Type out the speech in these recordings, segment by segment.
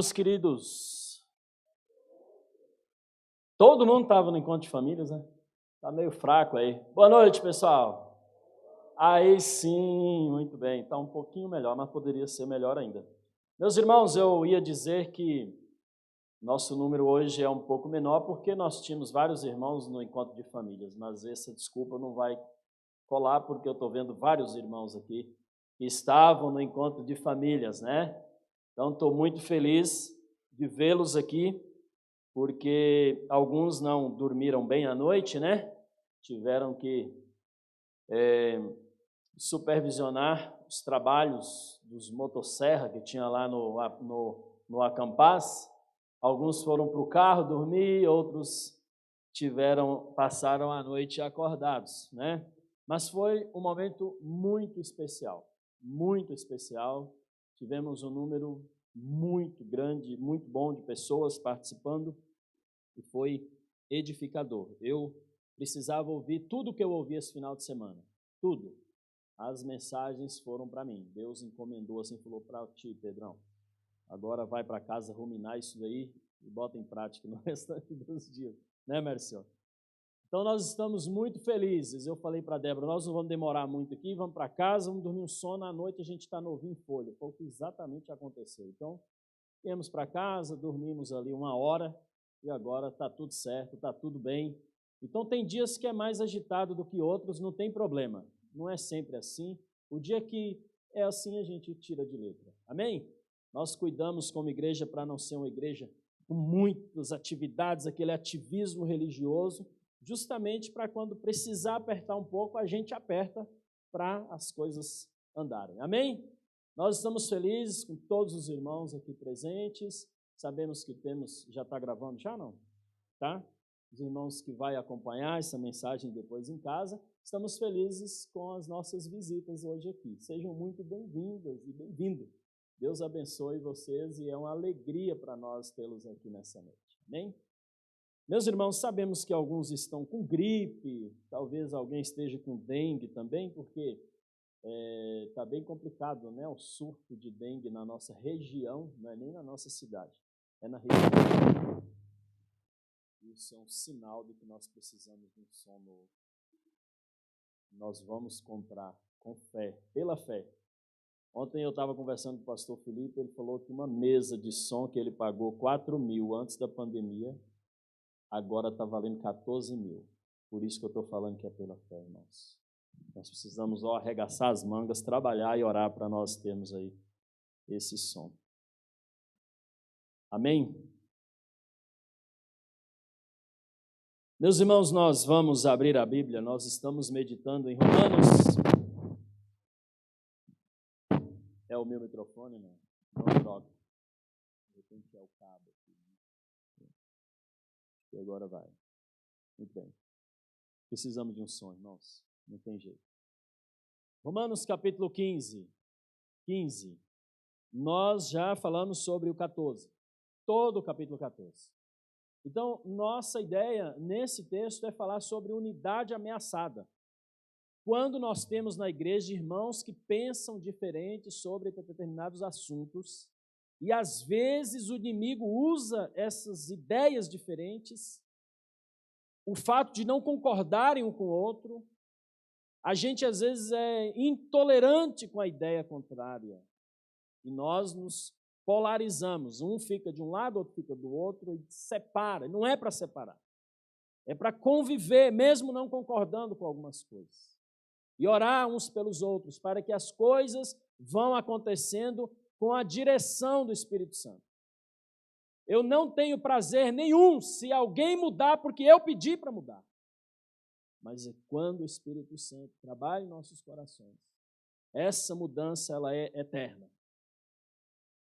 Meus queridos, todo mundo estava no encontro de famílias, né? Tá meio fraco aí. Boa noite, pessoal. Aí sim, muito bem. Está um pouquinho melhor, mas poderia ser melhor ainda. Meus irmãos, eu ia dizer que nosso número hoje é um pouco menor porque nós tínhamos vários irmãos no encontro de famílias, mas essa desculpa não vai colar porque eu estou vendo vários irmãos aqui que estavam no encontro de famílias, né? Então, estou muito feliz de vê-los aqui, porque alguns não dormiram bem à noite, né? Tiveram que supervisionar os trabalhos dos motosserra que tinha lá no Acampaz. Alguns foram para o carro dormir, outros passaram a noite acordados, né? Mas foi um momento muito especial, muito especial. Tivemos um número muito grande, muito bom de pessoas participando e foi edificador. Eu precisava ouvir tudo o que eu ouvi esse final de semana, tudo. As mensagens foram para mim. Deus encomendou assim, falou para ti, Pedrão, agora vai para casa ruminar isso daí e bota em prática no restante dos dias, né, Marcelo? Então, nós estamos muito felizes. Eu falei para a Débora, nós não vamos demorar muito aqui, vamos para casa, vamos dormir um sono, à noite a gente está novinho em folha. Foi o que exatamente aconteceu. Então, viemos para casa, dormimos ali 1 hora e agora está tudo certo, está tudo bem. Então, tem dias que é mais agitado do que outros, não tem problema. Não é sempre assim. O dia que é assim, a gente tira de letra. Amém? Nós cuidamos como igreja para não ser uma igreja com muitas atividades, aquele ativismo religioso, justamente para quando precisar apertar um pouco, a gente aperta para as coisas andarem. Amém? Nós estamos felizes com todos os irmãos aqui presentes, sabemos que já está gravando, já não? Tá? Os irmãos que vai acompanhar essa mensagem depois em casa, estamos felizes com as nossas visitas hoje aqui. Sejam muito bem-vindas e bem-vindo. Deus abençoe vocês e é uma alegria para nós tê-los aqui nessa noite. Amém? Meus irmãos, sabemos que alguns estão com gripe, talvez alguém esteja com dengue também, porque está bem complicado, né? O surto de dengue na nossa região, não é nem na nossa cidade, é na região. Isso é um sinal de que nós precisamos de um som novo. Nós vamos comprar com fé, pela fé. Ontem eu estava conversando com o pastor Felipe, ele falou que uma mesa de som que ele pagou 4.000 antes da pandemia, agora está valendo 14.000. Por isso que eu estou falando que é pela fé, irmãos. Nós precisamos arregaçar as mangas, trabalhar e orar para nós termos aí esse som. Amém? Meus irmãos, nós vamos abrir a Bíblia, nós estamos meditando em Romanos. É o meu microfone, não? Não troca. De repente é o cabo aqui. E agora vai. Muito bem. Precisamos de um som, irmãos. Não tem jeito. Romanos capítulo 15. Nós já falamos sobre o 14. Todo o capítulo 14. Então, nossa ideia nesse texto é falar sobre unidade ameaçada. Quando nós temos na igreja irmãos que pensam diferente sobre determinados assuntos, e às vezes o inimigo usa essas ideias diferentes, o fato de não concordarem um com o outro, a gente às vezes é intolerante com a ideia contrária, e nós nos polarizamos, um fica de um lado, outro fica do outro, e separa. Não é para separar, é para conviver, mesmo não concordando com algumas coisas, e orar uns pelos outros, para que as coisas vão acontecendo com a direção do Espírito Santo. Eu não tenho prazer nenhum se alguém mudar porque eu pedi para mudar, mas é quando o Espírito Santo trabalha em nossos corações, essa mudança ela é eterna.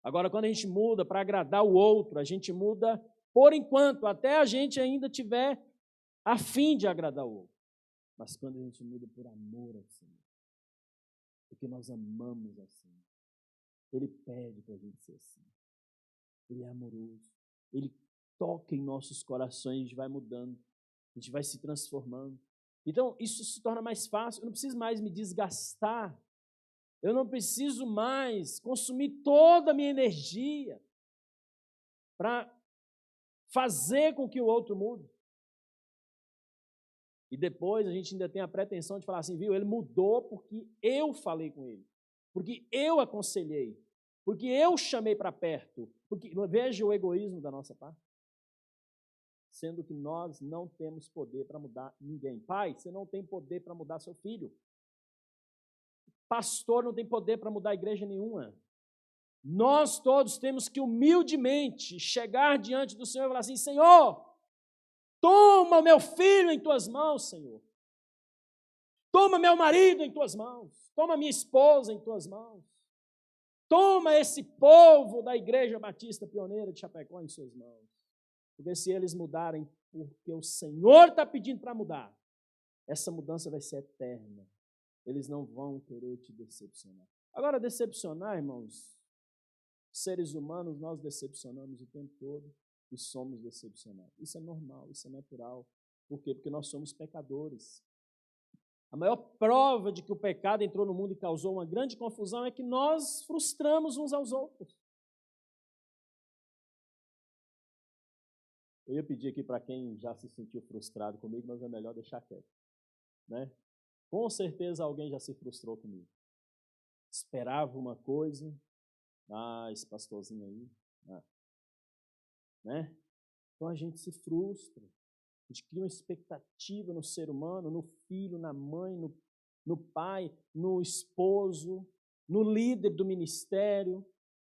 Agora, quando a gente muda para agradar o outro, a gente muda por enquanto, até a gente ainda tiver a fim de agradar o outro. Mas quando a gente muda por amor ao Senhor, porque nós amamos assim, Ele pede para a gente ser assim. Ele é amoroso, Ele toca em nossos corações, a gente vai mudando, a gente vai se transformando. Então, isso se torna mais fácil, eu não preciso mais me desgastar, eu não preciso mais consumir toda a minha energia para fazer com que o outro mude. E depois a gente ainda tem a pretensão de falar assim, viu, ele mudou porque eu falei com ele, porque eu aconselhei, porque eu chamei para perto, porque veja o egoísmo da nossa parte. Sendo que nós não temos poder para mudar ninguém. Pai, você não tem poder para mudar seu filho. Pastor não tem poder para mudar a igreja nenhuma. Nós todos temos que humildemente chegar diante do Senhor e falar assim, Senhor, toma o meu filho em tuas mãos, Senhor. Toma meu marido em tuas mãos. Toma minha esposa em tuas mãos. Toma esse povo da Igreja Batista Pioneira de Chapecó em suas mãos. Porque se eles mudarem porque o Senhor está pedindo para mudar, essa mudança vai ser eterna. Eles não vão querer te decepcionar. Agora, decepcionar, irmãos, seres humanos, nós decepcionamos o tempo todo e somos decepcionados. Isso é normal, isso é natural. Por quê? Porque nós somos pecadores. A maior prova de que o pecado entrou no mundo e causou uma grande confusão é que nós frustramos uns aos outros. Eu ia pedir aqui para quem já se sentiu frustrado comigo, mas é melhor deixar quieto, né? Com certeza alguém já se frustrou comigo. Esperava uma coisa, esse pastorzinho aí, né? Então a gente se frustra, a gente cria uma expectativa no ser humano, no filho, na mãe, no pai, no esposo, no líder do ministério,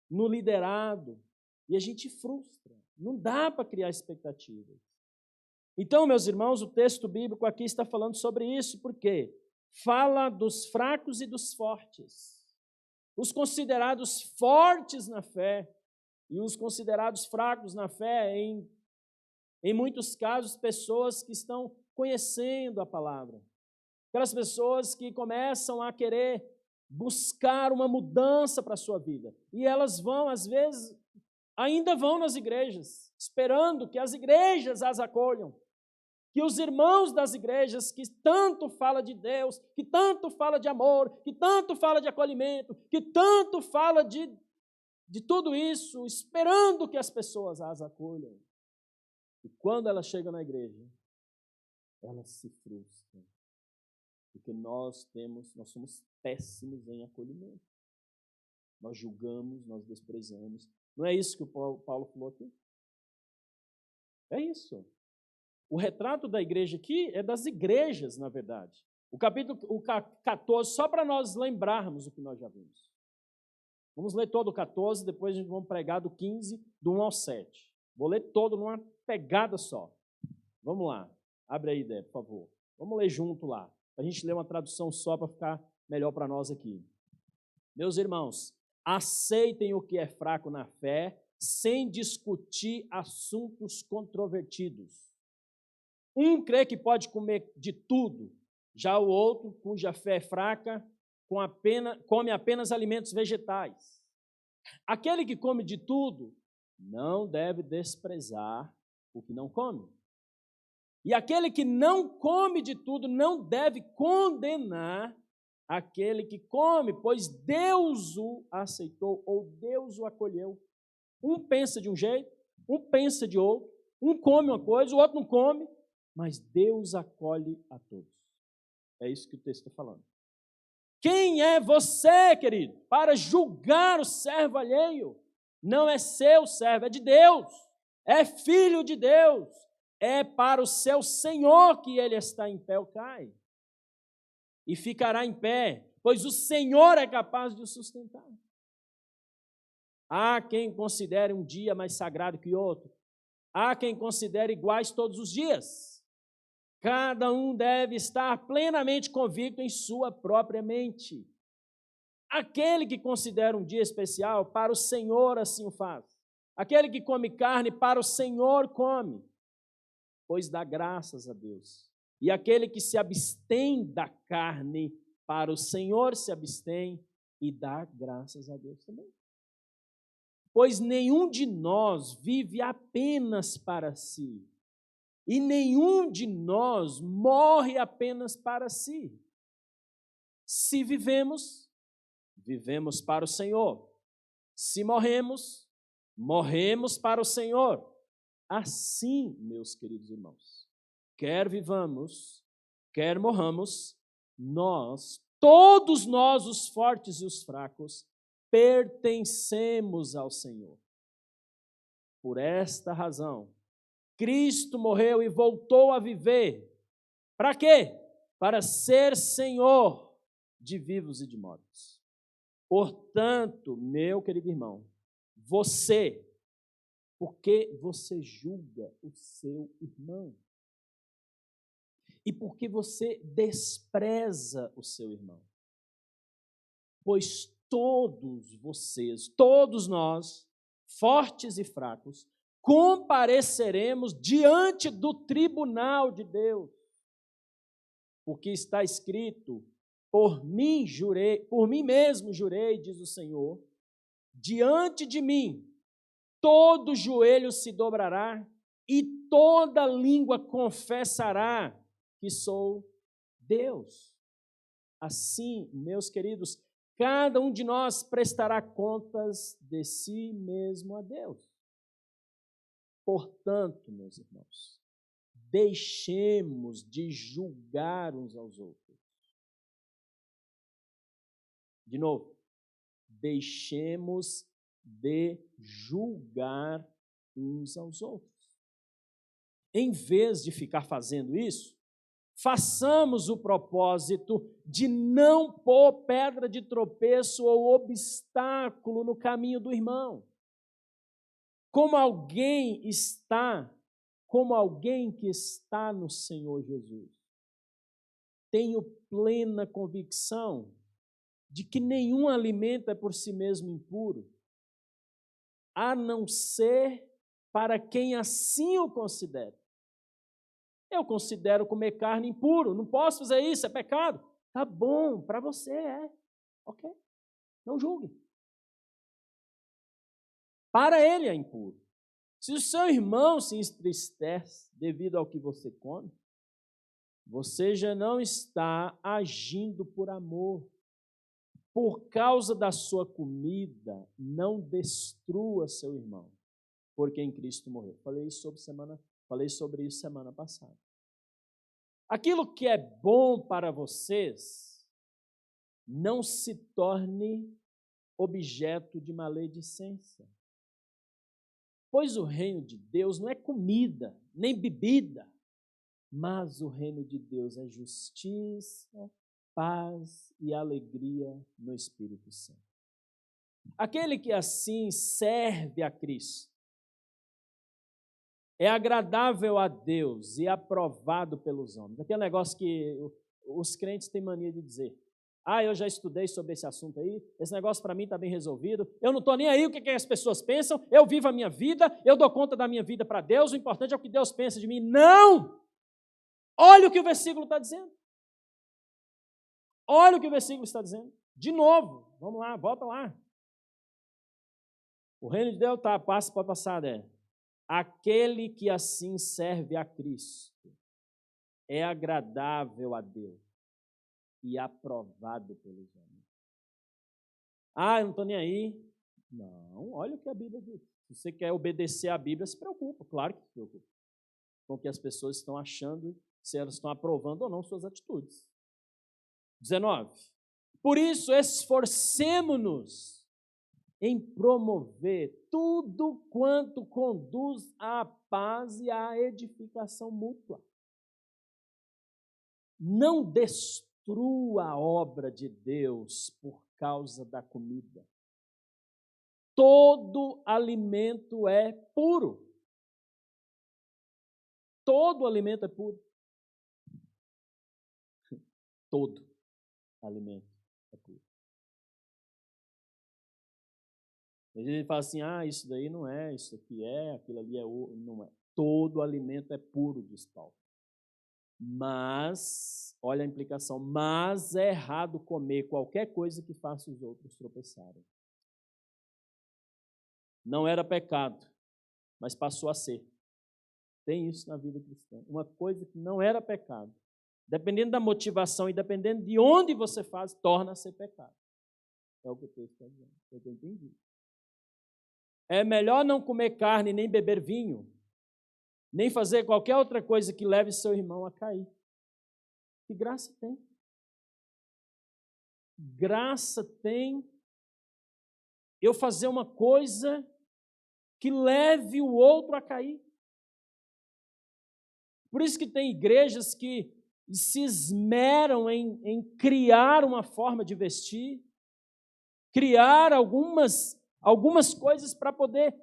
no liderado, e a gente frustra. Não dá para criar expectativas. Então, meus irmãos, o texto bíblico aqui está falando sobre isso, porque fala dos fracos e dos fortes. Os considerados fortes na fé e os considerados fracos na fé, em muitos casos, pessoas que estão conhecendo a palavra. Aquelas pessoas que começam a querer buscar uma mudança para a sua vida. E elas vão, às vezes, ainda vão nas igrejas, esperando que as igrejas as acolham, que os irmãos das igrejas que tanto fala de Deus, que tanto fala de amor, que tanto fala de acolhimento, que tanto fala de tudo isso, esperando que as pessoas as acolham. E quando elas chegam na igreja, elas se frustram, porque nós somos péssimos em acolhimento. Nós julgamos, nós desprezamos. Não é isso que o Paulo falou aqui? É isso. O retrato da igreja aqui é das igrejas, na verdade. O capítulo 14, só para nós lembrarmos o que nós já vimos. Vamos ler todo o 14, depois a gente vai pregar do 15, do 1 ao 7. Vou ler todo numa pegada só. Vamos lá. Abre aí, Débora, por favor. Vamos ler junto lá. A gente lê uma tradução só para ficar melhor para nós aqui. Meus irmãos, aceitem o que é fraco na fé, sem discutir assuntos controvertidos. Um crê que pode comer de tudo, já o outro, cuja fé é fraca, come apenas alimentos vegetais. Aquele que come de tudo não deve desprezar o que não come. E aquele que não come de tudo não deve condenar aquele que come, pois Deus o aceitou ou Deus o acolheu. Um pensa de um jeito, um pensa de outro, um come uma coisa, o outro não come, mas Deus acolhe a todos. É isso que o texto está falando. Quem é você, querido, para julgar o servo alheio? Não é seu servo, é de Deus, é filho de Deus, é para o seu Senhor que ele está em pé ou cai. E ficará em pé, pois o Senhor é capaz de o sustentar. Há quem considere um dia mais sagrado que outro. Há quem considere iguais todos os dias. Cada um deve estar plenamente convicto em sua própria mente. Aquele que considera um dia especial, para o Senhor assim o faz. Aquele que come carne, para o Senhor come, pois dá graças a Deus. E aquele que se abstém da carne, para o Senhor se abstém e dá graças a Deus também. Pois nenhum de nós vive apenas para si, e nenhum de nós morre apenas para si. Se vivemos, vivemos para o Senhor. Se morremos, morremos para o Senhor. Assim, meus queridos irmãos, quer vivamos, quer morramos, todos nós, os fortes e os fracos, pertencemos ao Senhor. Por esta razão, Cristo morreu e voltou a viver. Para quê? Para ser Senhor de vivos e de mortos. Portanto, meu querido irmão, por que você julga o seu irmão? E por que você despreza o seu irmão? Pois todos nós, fortes e fracos, compareceremos diante do tribunal de Deus. Porque está escrito: por mim mesmo jurei, diz o Senhor, diante de mim todo joelho se dobrará e toda língua confessará que sou Deus. Assim, meus queridos, cada um de nós prestará contas de si mesmo a Deus. Portanto, meus irmãos, deixemos de julgar uns aos outros. De novo, deixemos de julgar uns aos outros. Em vez de ficar fazendo isso, façamos o propósito de não pôr pedra de tropeço ou obstáculo no caminho do irmão. Como alguém que está no Senhor Jesus, tenho plena convicção de que nenhum alimento é por si mesmo impuro, a não ser para quem assim o considera. Eu considero comer carne impuro, não posso fazer isso, é pecado. Tá bom, para você é. Ok, não julgue. Para ele é impuro. Se o seu irmão se entristece devido ao que você come, você já não está agindo por amor. Por causa da sua comida, não destrua seu irmão, porque em Cristo morreu. Falei sobre isso semana passada. Aquilo que é bom para vocês, não se torne objeto de maledicência. Pois o reino de Deus não é comida, nem bebida, mas o reino de Deus é justiça, paz e alegria no Espírito Santo. Aquele que assim serve a Cristo é agradável a Deus e aprovado pelos homens. Aquele negócio que os crentes têm mania de dizer: eu já estudei sobre esse assunto aí, esse negócio para mim está bem resolvido, eu não estou nem aí o que as pessoas pensam, eu vivo a minha vida, eu dou conta da minha vida para Deus, o importante é o que Deus pensa de mim. Não! Olha o que o versículo está dizendo. Olha o que o versículo está dizendo. De novo, vamos lá, volta lá. O reino de Deus passa para a passada, aquele que assim serve a Cristo é agradável a Deus e aprovado pelos homens. Eu não estou nem aí. Não, olha o que a Bíblia diz. Se você quer obedecer à Bíblia, se preocupa, claro que se preocupa, com o que as pessoas estão achando, se elas estão aprovando ou não suas atitudes. 19. Por isso, esforcemo-nos em promover tudo quanto conduz à paz e à edificação mútua. Não destrua a obra de Deus por causa da comida. Todo alimento é puro. Todo alimento é puro. Todo alimento é puro. Às vezes ele fala assim: isso daí não é, isso aqui é, aquilo ali é, não é. Todo alimento é puro, diz Paulo. Mas, olha a implicação, mas é errado comer qualquer coisa que faça os outros tropeçarem. Não era pecado, mas passou a ser. Tem isso na vida cristã. Uma coisa que não era pecado, dependendo da motivação e dependendo de onde você faz, torna a ser pecado. É o que o texto está dizendo, é o que eu entendi. É melhor não comer carne, nem beber vinho, nem fazer qualquer outra coisa que leve seu irmão a cair. Que graça tem? Graça tem eu fazer uma coisa que leve o outro a cair. Por isso que tem igrejas que se esmeram em criar uma forma de vestir, criar algumas coisas para poder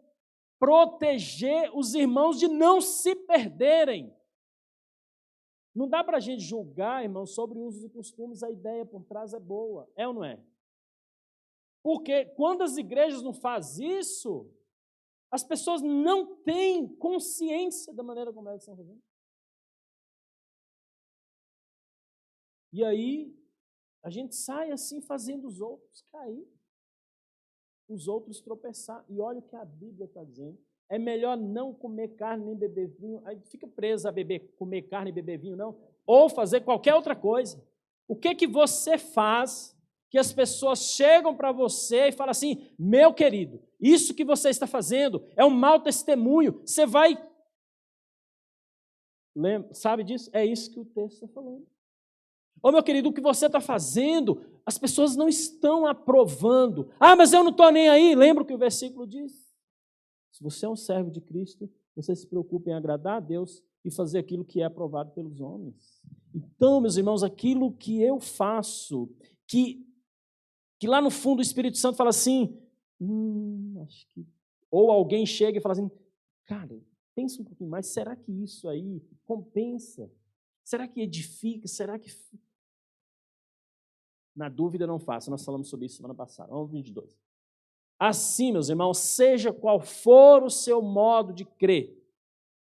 proteger os irmãos de não se perderem. Não dá para a gente julgar, irmão, sobre usos e costumes, a ideia por trás é boa, é ou não é? Porque quando as igrejas não fazem isso, as pessoas não têm consciência da maneira como elas estão fazendo. E aí, a gente sai assim fazendo os outros cair, os outros tropeçar. E olha o que a Bíblia está dizendo. É melhor não comer carne nem beber vinho. Aí fica preso a comer carne e beber vinho, não. Ou fazer qualquer outra coisa. O que você faz que as pessoas chegam para você e falam assim, meu querido, isso que você está fazendo é um mau testemunho. Você vai... Sabe disso? É isso que o texto está falando. Ô meu querido, o que você está fazendo, as pessoas não estão aprovando. Ah, mas eu não estou nem aí. Lembra o que o versículo diz? Se você é um servo de Cristo, você se preocupa em agradar a Deus e fazer aquilo que é aprovado pelos homens. Então, meus irmãos, aquilo que eu faço, que lá no fundo o Espírito Santo fala assim, acho que... Ou alguém chega e fala assim, cara, pensa um pouquinho mais, será que isso aí compensa? Será que edifica? Será que... Na dúvida, não faça. Nós falamos sobre isso semana passada. Vamos 22. Assim, meus irmãos, seja qual for o seu modo de crer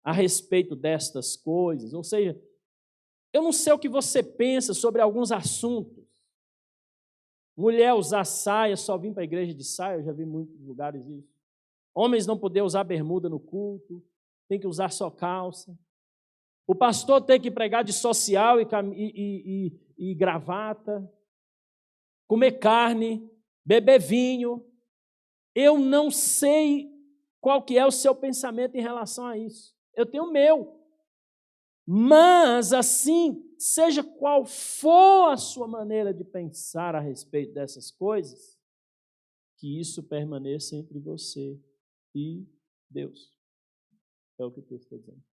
a respeito destas coisas, ou seja, eu não sei o que você pensa sobre alguns assuntos. Mulher usar saia, só vir para a igreja de saia, eu já vi em muitos lugares isso. Homens não poder usar bermuda no culto, tem que usar só calça. O pastor tem que pregar de social e gravata. Comer carne, beber vinho. Eu não sei qual que é o seu pensamento em relação a isso. Eu tenho o meu. Mas, assim, seja qual for a sua maneira de pensar a respeito dessas coisas, que isso permaneça entre você e Deus. É o que o texto está dizendo.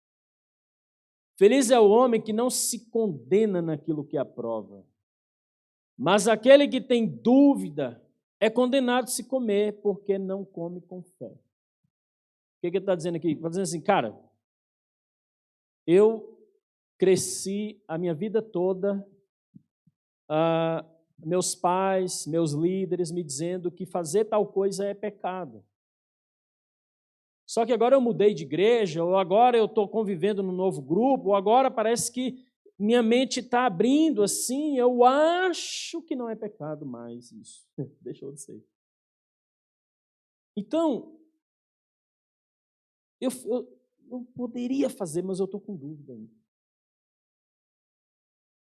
Feliz é o homem que não se condena naquilo que aprova. Mas aquele que tem dúvida é condenado a se comer, porque não come com fé. O que ele está dizendo aqui? Está dizendo assim, cara, eu cresci a minha vida toda, meus pais, meus líderes me dizendo que fazer tal coisa é pecado. Só que agora eu mudei de igreja, ou agora eu estou convivendo num novo grupo, ou agora parece que minha mente está abrindo assim, eu acho que não é pecado mais isso. Deixou de ser. Então, eu poderia fazer, mas eu estou com dúvida ainda.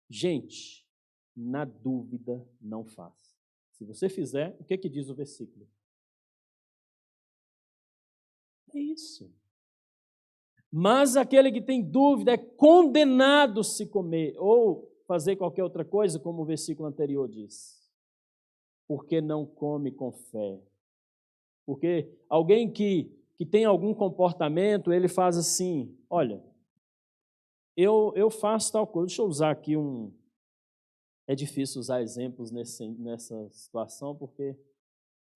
Gente, na dúvida não faça. Se você fizer, o que diz o versículo? É isso. Mas aquele que tem dúvida é condenado se comer ou fazer qualquer outra coisa, como o versículo anterior diz. Porque não come com fé. Porque alguém que tem algum comportamento, ele faz assim, olha, eu faço tal coisa, deixa eu usar aqui É difícil usar exemplos nessa situação, porque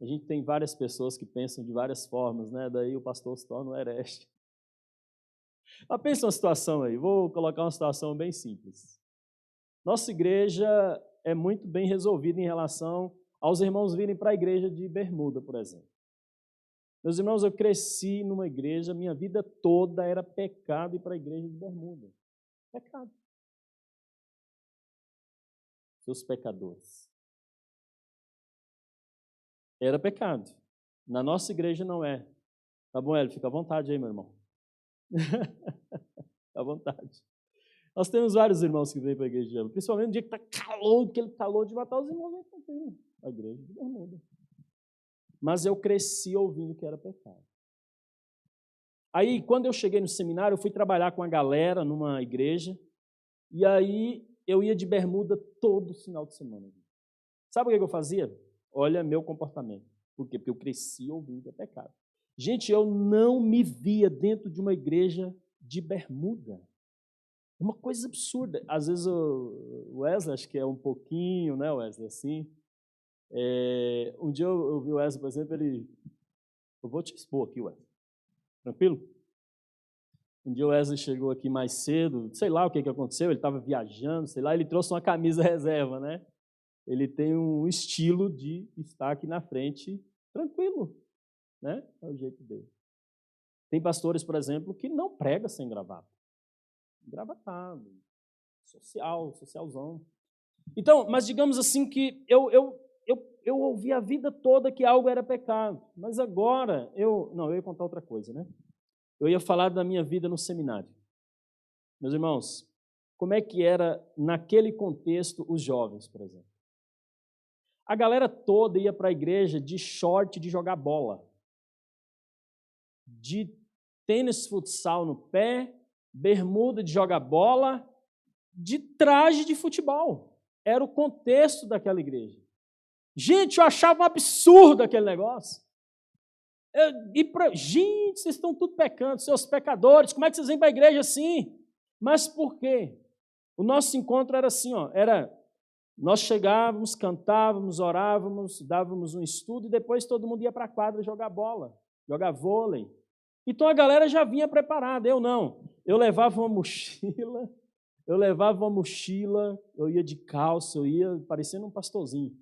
a gente tem várias pessoas que pensam de várias formas, né? Daí o pastor se torna um herege. Mas pensa uma situação aí, vou colocar uma situação bem simples. Nossa igreja é muito bem resolvida em relação aos irmãos virem para a igreja de bermuda, por exemplo. Meus irmãos, eu cresci numa igreja, minha vida toda era pecado ir para a igreja de bermuda. Pecado. Seus pecadores. Era pecado. Na nossa igreja não é. Tá bom, Hélio? Fica à vontade aí, meu irmão. À vontade. Nós temos vários irmãos que vêm para a igreja de bermuda, principalmente no dia que está calor, aquele calor de matar os irmãos, a igreja de bermuda. Mas eu cresci ouvindo que era pecado. Aí, quando eu cheguei no seminário, eu fui trabalhar com a galera numa igreja, e aí eu ia de bermuda todo final de semana. Sabe o que eu fazia? Olha meu comportamento. Por quê? Porque eu cresci ouvindo que é pecado. Gente, eu não me via dentro de uma igreja de bermuda. Uma coisa absurda. Às vezes o Wesley, acho que é um pouquinho, né, Wesley, assim. Um dia eu vi o Wesley, por exemplo, eu vou te expor aqui, Wesley. Tranquilo? Um dia o Wesley chegou aqui mais cedo, sei lá o que aconteceu, ele estava viajando, sei lá, ele trouxe uma camisa reserva, né? Ele tem um estilo de estar aqui na frente tranquilo, né? É o jeito dele. Tem pastores, por exemplo, que não pregam sem gravata. Gravatado, socialzão. Então, mas digamos assim que eu ouvi a vida toda que algo era pecado, mas agora eu ia contar outra coisa, né? Eu ia falar da minha vida no seminário. Meus irmãos, como é que era naquele contexto os jovens, por exemplo? A galera toda ia para a igreja de short de jogar bola, de tênis futsal no pé, bermuda de jogar bola, de traje de futebol. Era o contexto daquela igreja. Gente, eu achava um absurdo aquele negócio. Gente, vocês estão tudo pecando, seus pecadores, como é que vocês vêm para a igreja assim? Mas por quê? O nosso encontro era assim, nós chegávamos, cantávamos, orávamos, dávamos um estudo e depois todo mundo ia para a quadra jogar bola, jogar vôlei. Então a galera já vinha preparada, eu não. Eu levava uma mochila, eu ia de calça, eu ia parecendo um pastorzinho.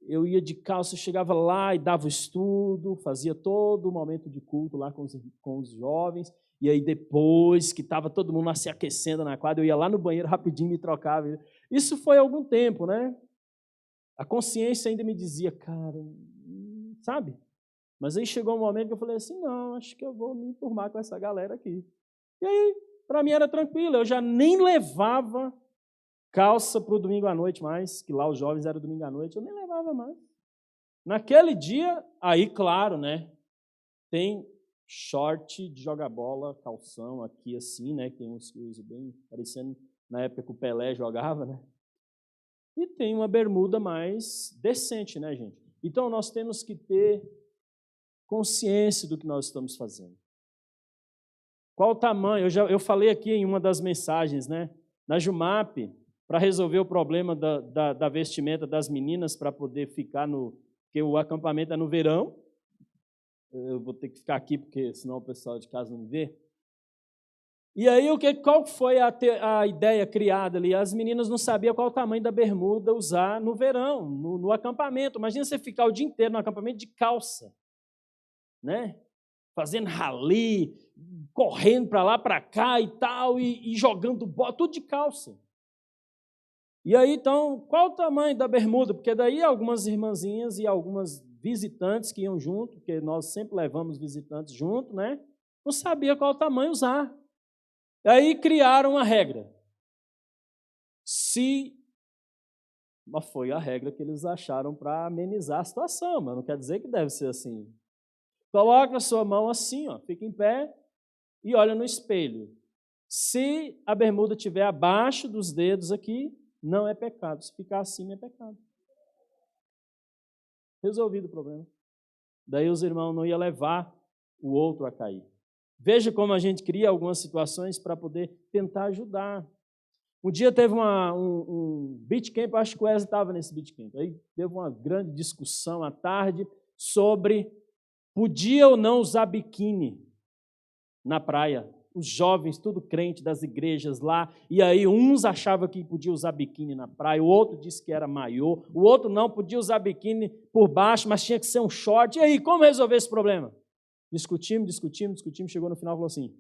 Eu ia de calça, chegava lá e dava o estudo, fazia todo o momento de culto lá com os jovens, e aí depois que estava todo mundo lá se aquecendo na quadra, eu ia lá no banheiro rapidinho, me trocava. Isso foi há algum tempo, né? A consciência ainda me dizia, cara, sabe? Mas aí chegou um momento que eu falei assim, não, acho que eu vou me enturmar com essa galera aqui. E aí, para mim era tranquilo, eu já nem levava calça para o domingo à noite mais, que lá os jovens eram domingo à noite, eu nem levava mais. Naquele dia, aí claro, né, tem short de jogar bola, calção aqui assim, né, que tem uns que usam bem, parecendo na época que o Pelé jogava, né, e tem uma bermuda mais decente, né, gente? Então nós temos que ter consciência do que nós estamos fazendo. Qual o tamanho? Eu falei aqui em uma das mensagens, né, na Jumap, para resolver o problema da vestimenta das meninas, para poder ficar porque o acampamento é no verão. Eu vou ter que ficar aqui, porque senão o pessoal de casa não me vê. E aí, qual foi a ideia criada ali? As meninas não sabiam qual o tamanho da bermuda usar no verão, no acampamento. Imagina você ficar o dia inteiro no acampamento de calça, né? Fazendo rali, correndo para lá, para cá e tal, e jogando bola, tudo de calça. E aí, então, qual o tamanho da bermuda? Porque daí algumas irmãzinhas e algumas visitantes que iam junto, porque nós sempre levamos visitantes junto, né? Não sabia qual o tamanho usar. E aí criaram uma regra. Mas foi a regra que eles acharam para amenizar a situação, mas não quer dizer que deve ser assim. Coloca a sua mão assim, fica em pé e olha no espelho. Se a bermuda estiver abaixo dos dedos aqui, não é pecado. Se ficar acima, é pecado. Resolvido o problema. Daí os irmãos não iam levar o outro a cair. Veja como a gente cria algumas situações para poder tentar ajudar. Um dia teve um beach camp, acho que o Wesley estava nesse beach camp. Aí teve uma grande discussão à tarde sobre podia ou não usar biquíni na praia. Os jovens, tudo crente das igrejas lá, e aí uns achavam que podia usar biquíni na praia, o outro disse que era maiô, o outro não, podia usar biquíni por baixo, mas tinha que ser um short. E aí, como resolver esse problema? Discutimos, chegou no final e falou assim,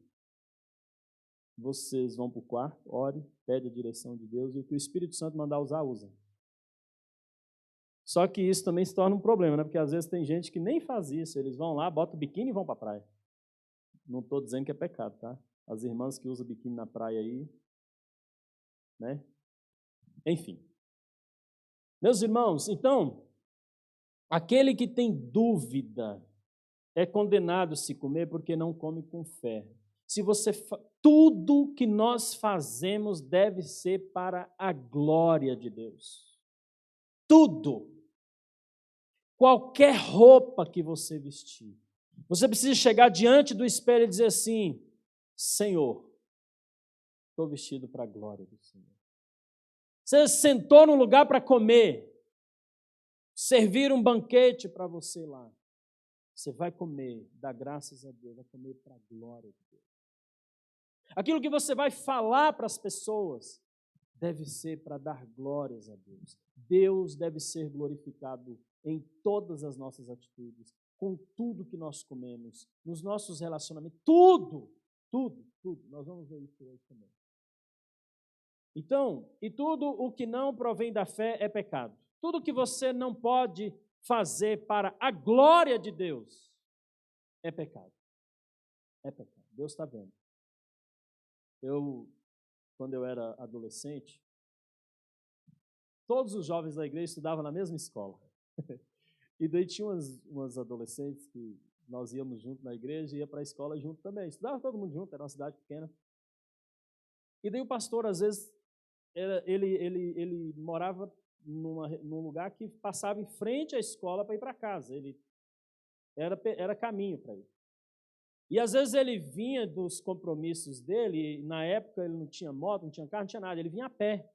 vocês vão para o quarto, ore, pede a direção de Deus, e o que o Espírito Santo mandar usar, usa. Só que isso também se torna um problema, né? Porque às vezes tem gente que nem faz isso, eles vão lá, botam o biquíni e vão para a praia. Não estou dizendo que é pecado, tá? As irmãs que usam biquíni na praia aí, né? Enfim. Meus irmãos, então, aquele que tem dúvida é condenado se comer porque não come com fé. Se você tudo que nós fazemos deve ser para a glória de Deus. Tudo. Qualquer roupa que você vestir. Você precisa chegar diante do espelho e dizer assim: Senhor, estou vestido para a glória do Senhor. Você sentou num lugar para comer, servir um banquete para você lá. Você vai comer, dá graças a Deus, vai comer para a glória de Deus. Aquilo que você vai falar para as pessoas deve ser para dar glórias a Deus. Deus deve ser glorificado em todas as nossas atitudes, com tudo que nós comemos, nos nossos relacionamentos, tudo. Nós vamos ver isso hoje também. Então, e tudo o que não provém da fé é pecado. Tudo que você não pode fazer para a glória de Deus é pecado. É pecado. Deus está vendo. Quando eu era adolescente, todos os jovens da igreja estudavam na mesma escola. E daí tinha umas adolescentes que nós íamos junto na igreja e ia para a escola junto também. Estudava todo mundo junto, era uma cidade pequena. E daí o pastor, às vezes, ele morava num lugar que passava em frente à escola para ir para casa. Ele era caminho para ir. E às vezes ele vinha dos compromissos dele, e na época ele não tinha moto, não tinha carro, não tinha nada, ele vinha a pé,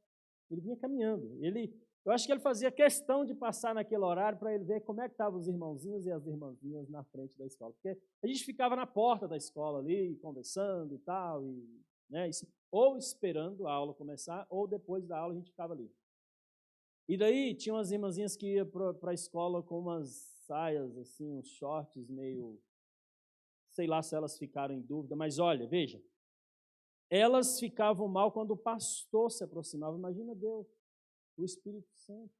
ele vinha caminhando. Eu acho que ele fazia questão de passar naquele horário para ele ver como é que estavam os irmãozinhos e as irmãzinhas na frente da escola. Porque a gente ficava na porta da escola ali, conversando e tal, né, ou esperando a aula começar, ou depois da aula a gente ficava ali. E daí tinha umas irmãzinhas que iam para a escola com umas saias, assim, uns shorts meio... Sei lá se elas ficaram em dúvida, mas olha, veja, elas ficavam mal quando o pastor se aproximava. Imagina Deus, o Espírito Santo.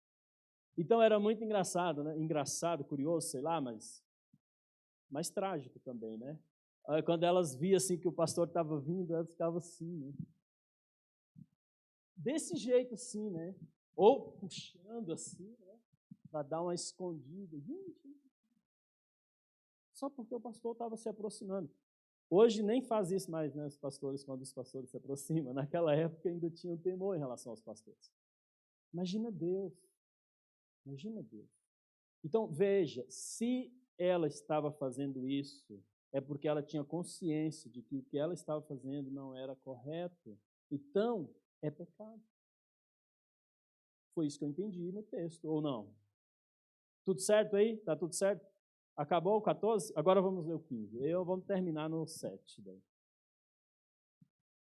Então era muito engraçado, né? Engraçado, curioso, sei lá, mas trágico também, né? Aí, quando elas viam assim que o pastor estava vindo, elas ficavam assim, né? Desse jeito assim, né? Ou puxando assim, né? Para dar uma escondida. Gente, só porque o pastor estava se aproximando. Hoje nem faz isso mais, né, os pastores, quando os pastores se aproximam. Naquela época ainda tinha um temor em relação aos pastores. Imagina Deus. Imagina Deus. Então, veja, se ela estava fazendo isso, é porque ela tinha consciência de que o que ela estava fazendo não era correto. Então, é pecado. Foi isso que eu entendi no texto, ou não? Tudo certo aí? Está tudo certo? Acabou o 14? Agora vamos ler o 15. Vamos terminar no 7. Daí.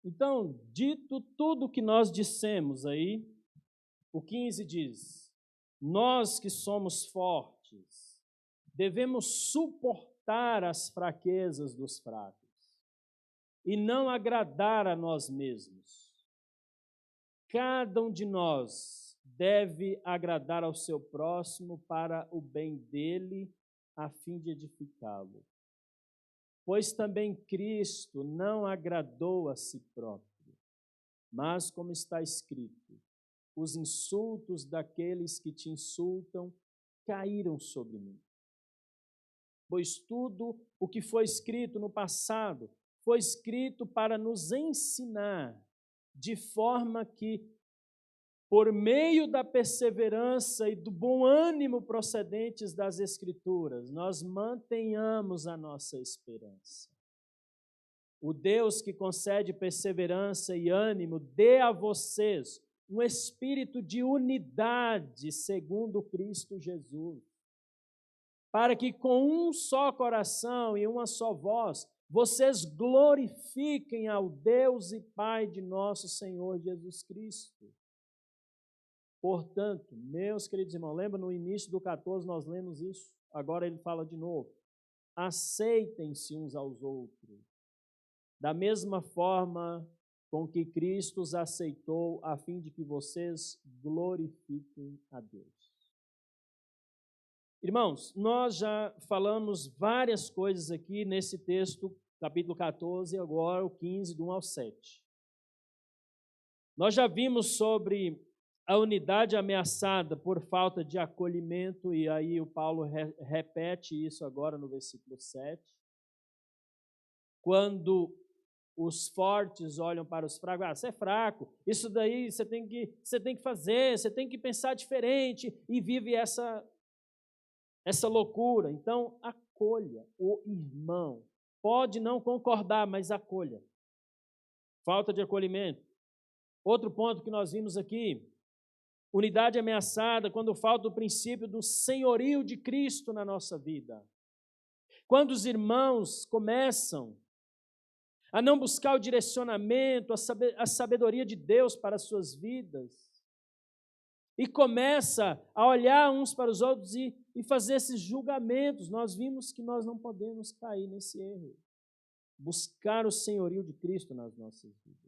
Então, dito tudo o que nós dissemos aí, o 15 diz: nós que somos fortes, devemos suportar as fraquezas dos fracos e não agradar a nós mesmos. Cada um de nós deve agradar ao seu próximo para o bem dele, a fim de edificá-lo. Pois também Cristo não agradou a si próprio, mas, como está escrito, os insultos daqueles que te insultam caíram sobre mim. Pois tudo o que foi escrito no passado foi escrito para nos ensinar, de forma que, por meio da perseverança e do bom ânimo procedentes das Escrituras, nós mantenhamos a nossa esperança. O Deus que concede perseverança e ânimo dê a vocês um espírito de unidade segundo Cristo Jesus, para que com um só coração e uma só voz, vocês glorifiquem ao Deus e Pai de nosso Senhor Jesus Cristo. Portanto, meus queridos irmãos, lembra no início do 14 nós lemos isso? Agora ele fala de novo. Aceitem-se uns aos outros, da mesma forma com que Cristo os aceitou, a fim de que vocês glorifiquem a Deus. Irmãos, nós já falamos várias coisas aqui nesse texto, capítulo 14, agora o 15, do 1 ao 7. Nós já vimos sobre a unidade ameaçada por falta de acolhimento, e aí o Paulo repete isso agora no versículo 7. Quando os fortes olham para os fracos, você é fraco, isso daí você tem que fazer, você tem que pensar diferente, e vive essa loucura. Então, acolha o irmão. Pode não concordar, mas acolha. Falta de acolhimento. Outro ponto que nós vimos aqui, unidade ameaçada quando falta o princípio do senhorio de Cristo na nossa vida. Quando os irmãos começam a não buscar o direcionamento, a sabedoria de Deus para as suas vidas, e começa a olhar uns para os outros e fazer esses julgamentos, nós vimos que nós não podemos cair nesse erro. Buscar o senhorio de Cristo nas nossas vidas.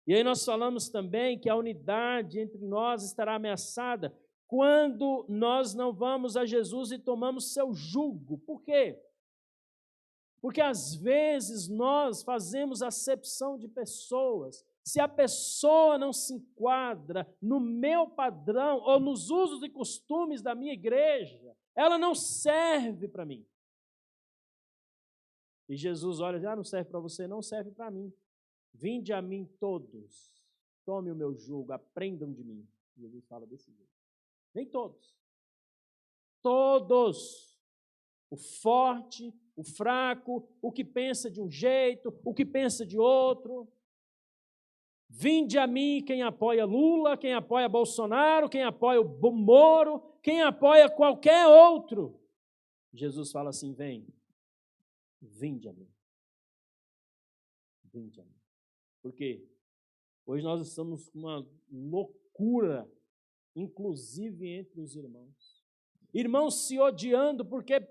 E aí nós falamos também que a unidade entre nós estará ameaçada quando nós não vamos a Jesus e tomamos seu jugo. Por quê? Porque às vezes nós fazemos acepção de pessoas. Se a pessoa não se enquadra no meu padrão ou nos usos e costumes da minha igreja, ela não serve para mim. E Jesus olha, não serve para você, não serve para mim. Vinde a mim todos, tome o meu jugo, aprendam de mim. Jesus fala desse jeito. Nem todos. Todos. O forte, o fraco, o que pensa de um jeito, o que pensa de outro. Vinde a mim quem apoia Lula, quem apoia Bolsonaro, quem apoia o Moro, quem apoia qualquer outro. Jesus fala assim, vinde a mim. Vinde a mim. Por quê? Hoje nós estamos com uma loucura, inclusive entre os irmãos. Irmãos se odiando porque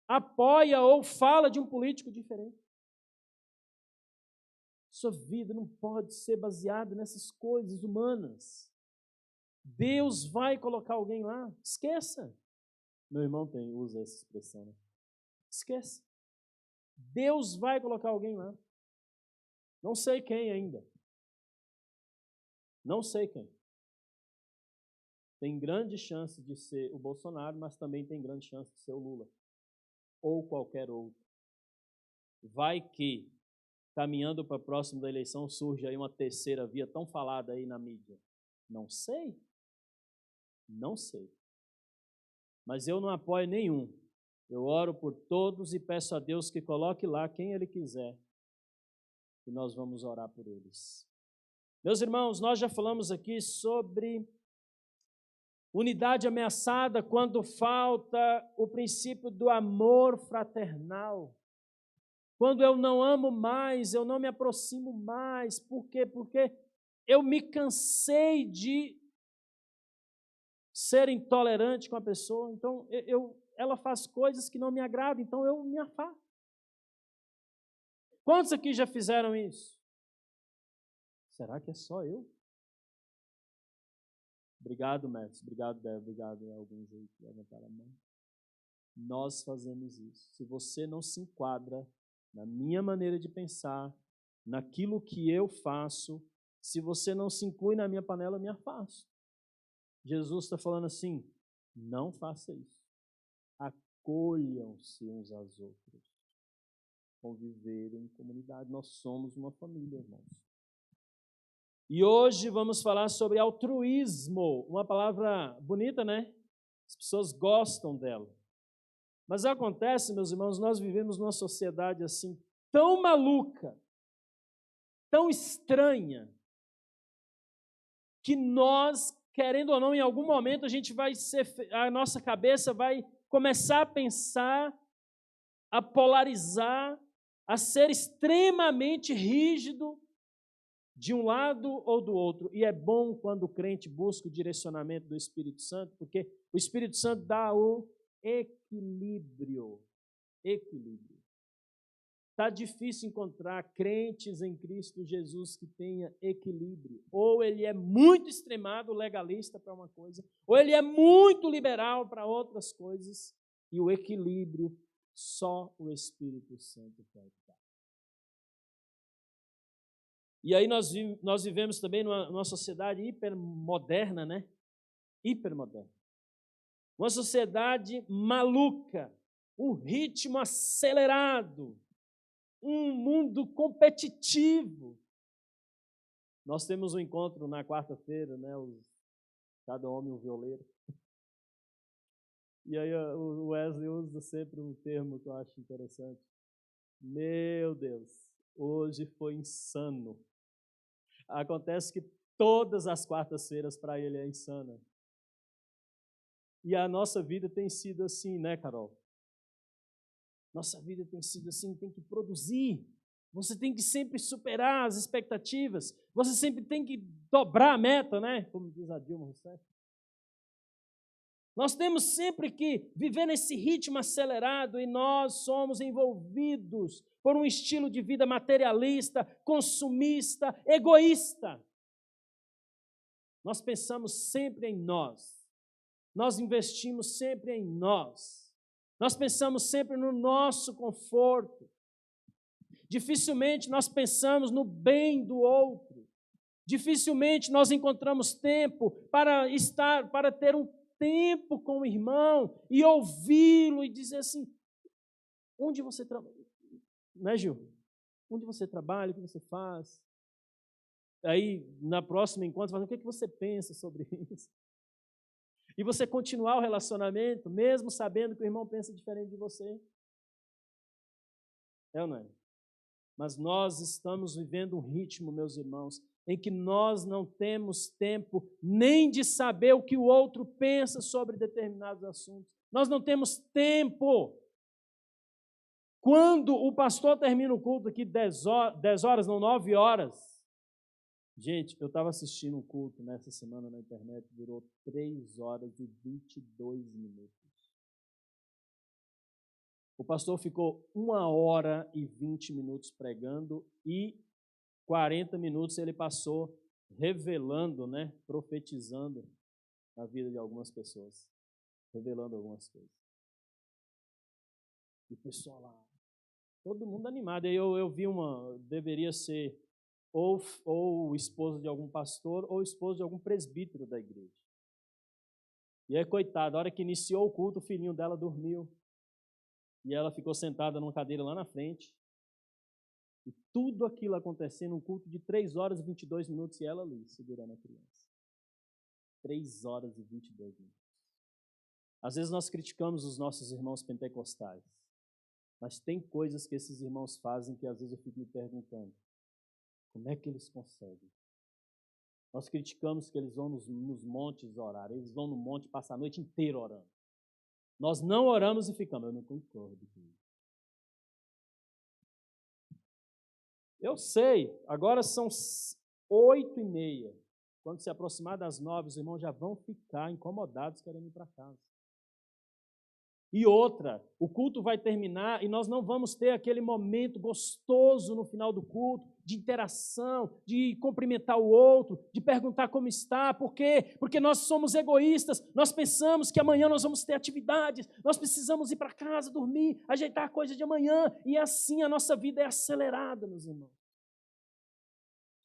apoia ou fala de um político diferente. Sua vida não pode ser baseada nessas coisas humanas. Deus vai colocar alguém lá. Esqueça. Meu irmão usa essa expressão, né? Esqueça. Deus vai colocar alguém lá. Não sei quem ainda. Não sei quem. Tem grande chance de ser o Bolsonaro, mas também tem grande chance de ser o Lula. Ou qualquer outro. Vai que, caminhando para próximo da eleição, surge aí uma terceira via tão falada aí na mídia. Não sei. Não sei. Mas eu não apoio nenhum. Eu oro por todos e peço a Deus que coloque lá quem Ele quiser. E nós vamos orar por eles. Meus irmãos, nós já falamos aqui sobre unidade ameaçada quando falta o princípio do amor fraternal. Quando eu não amo mais, eu não me aproximo mais. Por quê? Porque eu me cansei de ser intolerante com a pessoa. Então, ela faz coisas que não me agradam, então eu me afasto. Quantos aqui já fizeram isso? Será que é só eu? Obrigado, mestre. Obrigado, Débora. Obrigado a alguns aí que levantaram a mão. Nós fazemos isso. Se você não se enquadra na minha maneira de pensar, naquilo que eu faço, se você não se inclui na minha panela, eu me afasto. Jesus está falando assim, não faça isso. Acolham-se uns aos outros. Conviver em comunidade. Nós somos uma família, irmãos. E hoje vamos falar sobre altruísmo, uma palavra bonita, né? As pessoas gostam dela. Mas acontece, meus irmãos, nós vivemos numa sociedade assim, tão maluca, tão estranha, que nós, querendo ou não, em algum momento a nossa cabeça vai começar a pensar, a polarizar, a ser extremamente rígido, de um lado ou do outro. E é bom quando o crente busca o direcionamento do Espírito Santo, porque o Espírito Santo dá o equilíbrio. Equilíbrio. Está difícil encontrar crentes em Cristo Jesus que tenha equilíbrio. Ou ele é muito extremado, legalista para uma coisa, ou ele é muito liberal para outras coisas, e o equilíbrio só o Espírito Santo pode dar. E aí nós vivemos também numa sociedade hipermoderna, né? Hipermoderna. Uma sociedade maluca, um ritmo acelerado, um mundo competitivo. Nós temos um encontro na quarta-feira, né? Cada homem um violeiro. E aí o Wesley usa sempre um termo que eu acho interessante. Meu Deus, hoje foi insano. Acontece que todas as quartas-feiras para ele é insana. E a nossa vida tem sido assim, né, Carol? Nossa vida tem sido assim, tem que produzir. Você tem que sempre superar as expectativas. Você sempre tem que dobrar a meta, né? Como diz a Dilma Rousseff. Nós temos sempre que viver nesse ritmo acelerado e nós somos envolvidos por um estilo de vida materialista, consumista, egoísta. Nós pensamos sempre em nós. Nós investimos sempre em nós. Nós pensamos sempre no nosso conforto. Dificilmente nós pensamos no bem do outro. Dificilmente nós encontramos tempo para ter um tempo com o irmão e ouvi-lo e dizer assim, onde você trabalha? Né, Gil? Onde você trabalha, o que você faz? Aí, na próxima encontro, falando, o que você pensa sobre isso? E você continuar o relacionamento, mesmo sabendo que o irmão pensa diferente de você. É ou não é? Mas nós estamos vivendo um ritmo, meus irmãos, em que nós não temos tempo nem de saber o que o outro pensa sobre determinados assuntos. Nós não temos tempo. Quando o pastor termina o culto aqui 10 horas, não, 9 horas. Gente, eu estava assistindo um culto nessa semana na internet, durou 3 horas e 22 minutos. O pastor ficou 1 hora e 20 minutos pregando e 40 minutos ele passou revelando, né, profetizando a vida de algumas pessoas, revelando algumas coisas. E o pessoal lá, todo mundo animado. Aí eu vi deveria ser ou o esposo de algum pastor ou o esposo de algum presbítero da igreja. E aí, coitada, a hora que iniciou o culto, o filhinho dela dormiu. E ela ficou sentada numa cadeira lá na frente. E tudo aquilo acontecendo, um culto de 3 horas e 22 minutos, e ela ali, segurando a criança. 3 horas e 22 minutos. Às vezes nós criticamos os nossos irmãos pentecostais, mas tem coisas que esses irmãos fazem que às vezes eu fico me perguntando, como é que eles conseguem? Nós criticamos que eles vão nos montes orar, eles vão no monte, passam a noite inteira orando. Nós não oramos e ficamos, eu não concordo com isso. Eu sei, agora são 8h30. Quando se aproximar das 9, os irmãos já vão ficar incomodados querendo ir para casa. E outra, o culto vai terminar e nós não vamos ter aquele momento gostoso no final do culto, de interação, de cumprimentar o outro, de perguntar como está. Por quê? Porque nós somos egoístas, nós pensamos que amanhã nós vamos ter atividades, nós precisamos ir para casa, dormir, ajeitar a coisa de amanhã, e assim a nossa vida é acelerada, meus irmãos.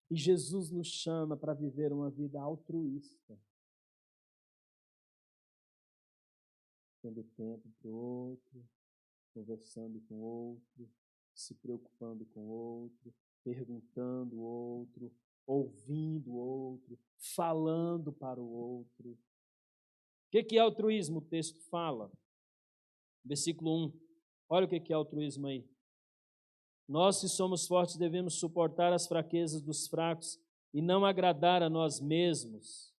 E Jesus nos chama para viver uma vida altruísta. Tendo tempo para o outro, conversando com o outro, se preocupando com o outro, perguntando o outro, ouvindo o outro, falando para o outro. O que é altruísmo? O texto fala. Versículo 1. Olha o que é altruísmo aí. Nós, se somos fortes, devemos suportar as fraquezas dos fracos e não agradar a nós mesmos.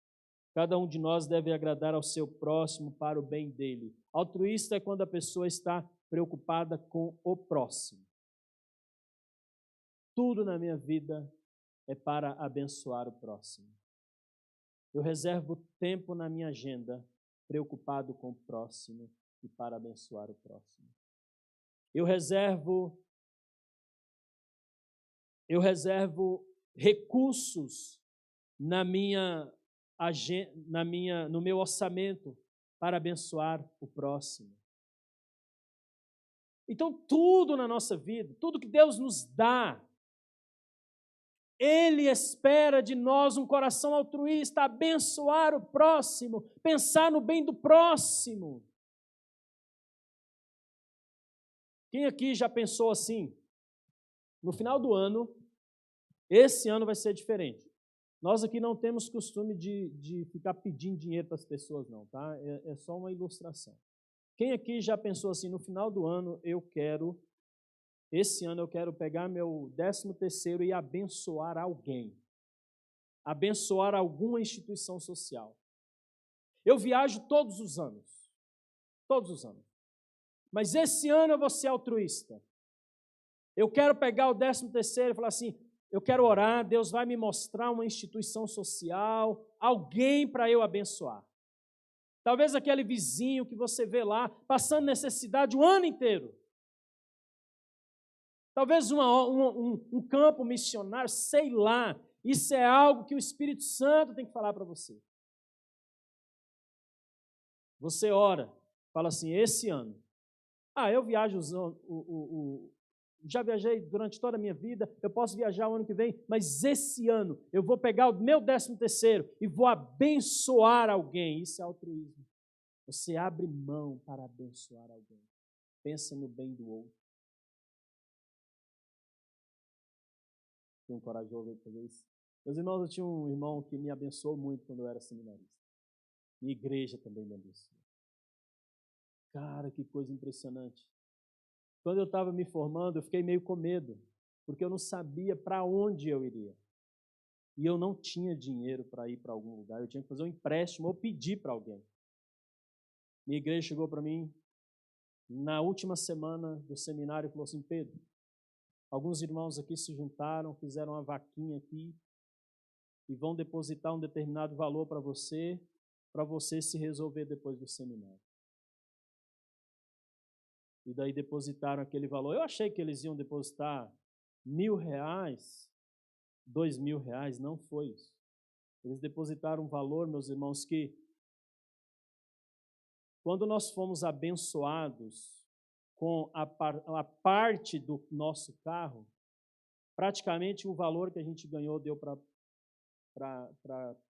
Cada um de nós deve agradar ao seu próximo para o bem dele. Altruísta é quando a pessoa está preocupada com o próximo. Tudo na minha vida é para abençoar o próximo. Eu reservo tempo na minha agenda preocupado com o próximo e para abençoar o próximo. Eu reservo recursos no meu orçamento para abençoar o próximo. Então, tudo na nossa vida, tudo que Deus nos dá, Ele espera de nós um coração altruísta, abençoar o próximo, pensar no bem do próximo. Quem aqui já pensou assim? No final do ano, esse ano vai ser diferente. Nós aqui não temos costume de ficar pedindo dinheiro para as pessoas, não, tá? É só uma ilustração. Quem aqui já pensou assim, no final do ano, esse ano eu quero pegar meu 13º e abençoar alguém. Abençoar alguma instituição social. Eu viajo todos os anos. Todos os anos. Mas esse ano eu vou ser altruísta. Eu quero pegar o 13º e falar assim, eu quero orar, Deus vai me mostrar uma instituição social, alguém para eu abençoar. Talvez aquele vizinho que você vê lá, passando necessidade o ano inteiro. Talvez um campo missionário, sei lá. Isso é algo que o Espírito Santo tem que falar para você. Você ora, fala assim, esse ano. Eu viajo, já viajei durante toda a minha vida, eu posso viajar o ano que vem, mas esse ano eu vou pegar o meu 13º e vou abençoar alguém. Isso é altruísmo. Você abre mão para abençoar alguém. Pensa no bem do outro. Tem um corajoso de fazer isso. Meus irmãos, eu tinha um irmão que me abençoou muito quando eu era seminarista. Minha igreja também me abençoou. Cara, que coisa impressionante. Quando eu estava me formando, eu fiquei meio com medo, porque eu não sabia para onde eu iria. E eu não tinha dinheiro para ir para algum lugar. Eu tinha que fazer um empréstimo ou pedir para alguém. Minha igreja chegou para mim na última semana do seminário e falou assim, Pedro, alguns irmãos aqui se juntaram, fizeram uma vaquinha aqui e vão depositar um determinado valor para você se resolver depois do seminário. E daí depositaram aquele valor. Eu achei que eles iam depositar R$1.000, R$2.000, não foi isso. Eles depositaram um valor, meus irmãos, que quando nós fomos abençoados com a parte do nosso carro, praticamente o valor que a gente ganhou deu para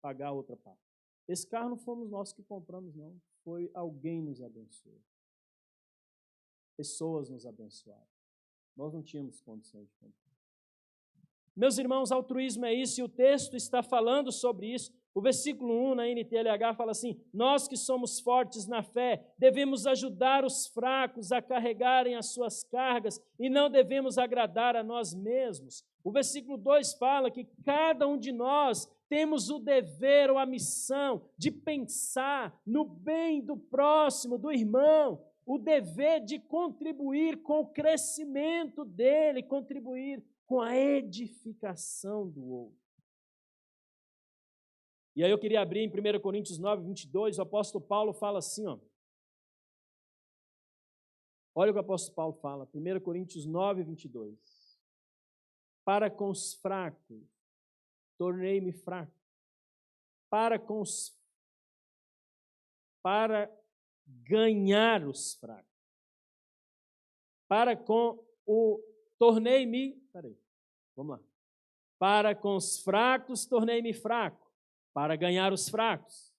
pagar a outra parte. Esse carro não fomos nós que compramos, não. Foi alguém nos abençoou. Pessoas nos abençoaram. Nós não tínhamos condições de comprar. Meus irmãos, altruísmo é isso, e o texto está falando sobre isso. O versículo 1 na NTLH fala assim, nós que somos fortes na fé, devemos ajudar os fracos a carregarem as suas cargas e não devemos agradar a nós mesmos. O versículo 2 fala que cada um de nós temos o dever ou a missão de pensar no bem do próximo, do irmão, o dever de contribuir com o crescimento dele, contribuir com a edificação do outro. E aí eu queria abrir em 1 Coríntios 9, 22, o apóstolo Paulo fala assim, olha o que o apóstolo Paulo fala, 1 Coríntios 9, 22. Para com os fracos, tornei-me fraco. Para ganhar os fracos. Para com os fracos, tornei-me fraco. Para ganhar os fracos.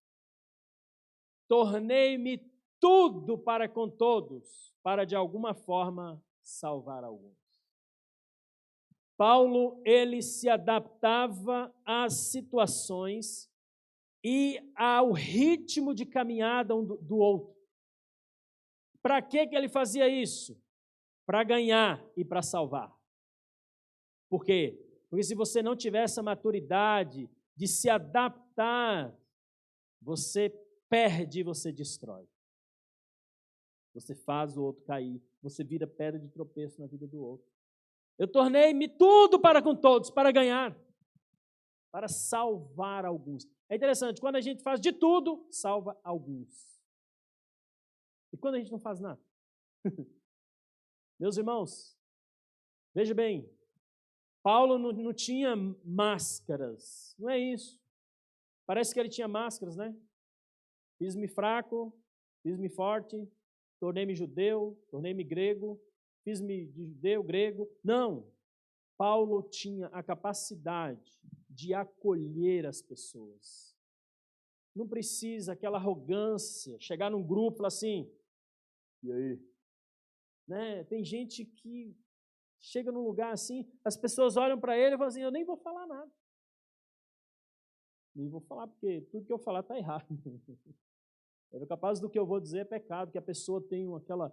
Tornei-me tudo para com todos, para de alguma forma salvar alguns. Paulo, ele se adaptava às situações e ao ritmo de caminhada um do outro. Para que ele fazia isso? Para ganhar e para salvar. Por quê? Porque se você não tiver essa maturidade de se adaptar, você perde e você destrói. Você faz o outro cair, você vira pedra de tropeço na vida do outro. Eu tornei-me tudo para com todos, para ganhar, para salvar alguns. É interessante, quando a gente faz de tudo, salva alguns. E quando a gente não faz nada? Meus irmãos, veja bem, Paulo não tinha máscaras, não é isso. Parece que ele tinha máscaras, né? Fiz-me fraco, fiz-me forte, tornei-me judeu, tornei-me grego, fiz-me de judeu, grego. Não. Paulo tinha a capacidade de acolher as pessoas. Não precisa aquela arrogância, chegar num grupo e falar assim, e aí? Né? Tem gente que chega num lugar assim, as pessoas olham para ele e falam assim, eu nem vou falar nada. Nem vou falar, porque tudo que eu falar está errado. É capaz do que eu vou dizer é pecado, que a pessoa tem aquela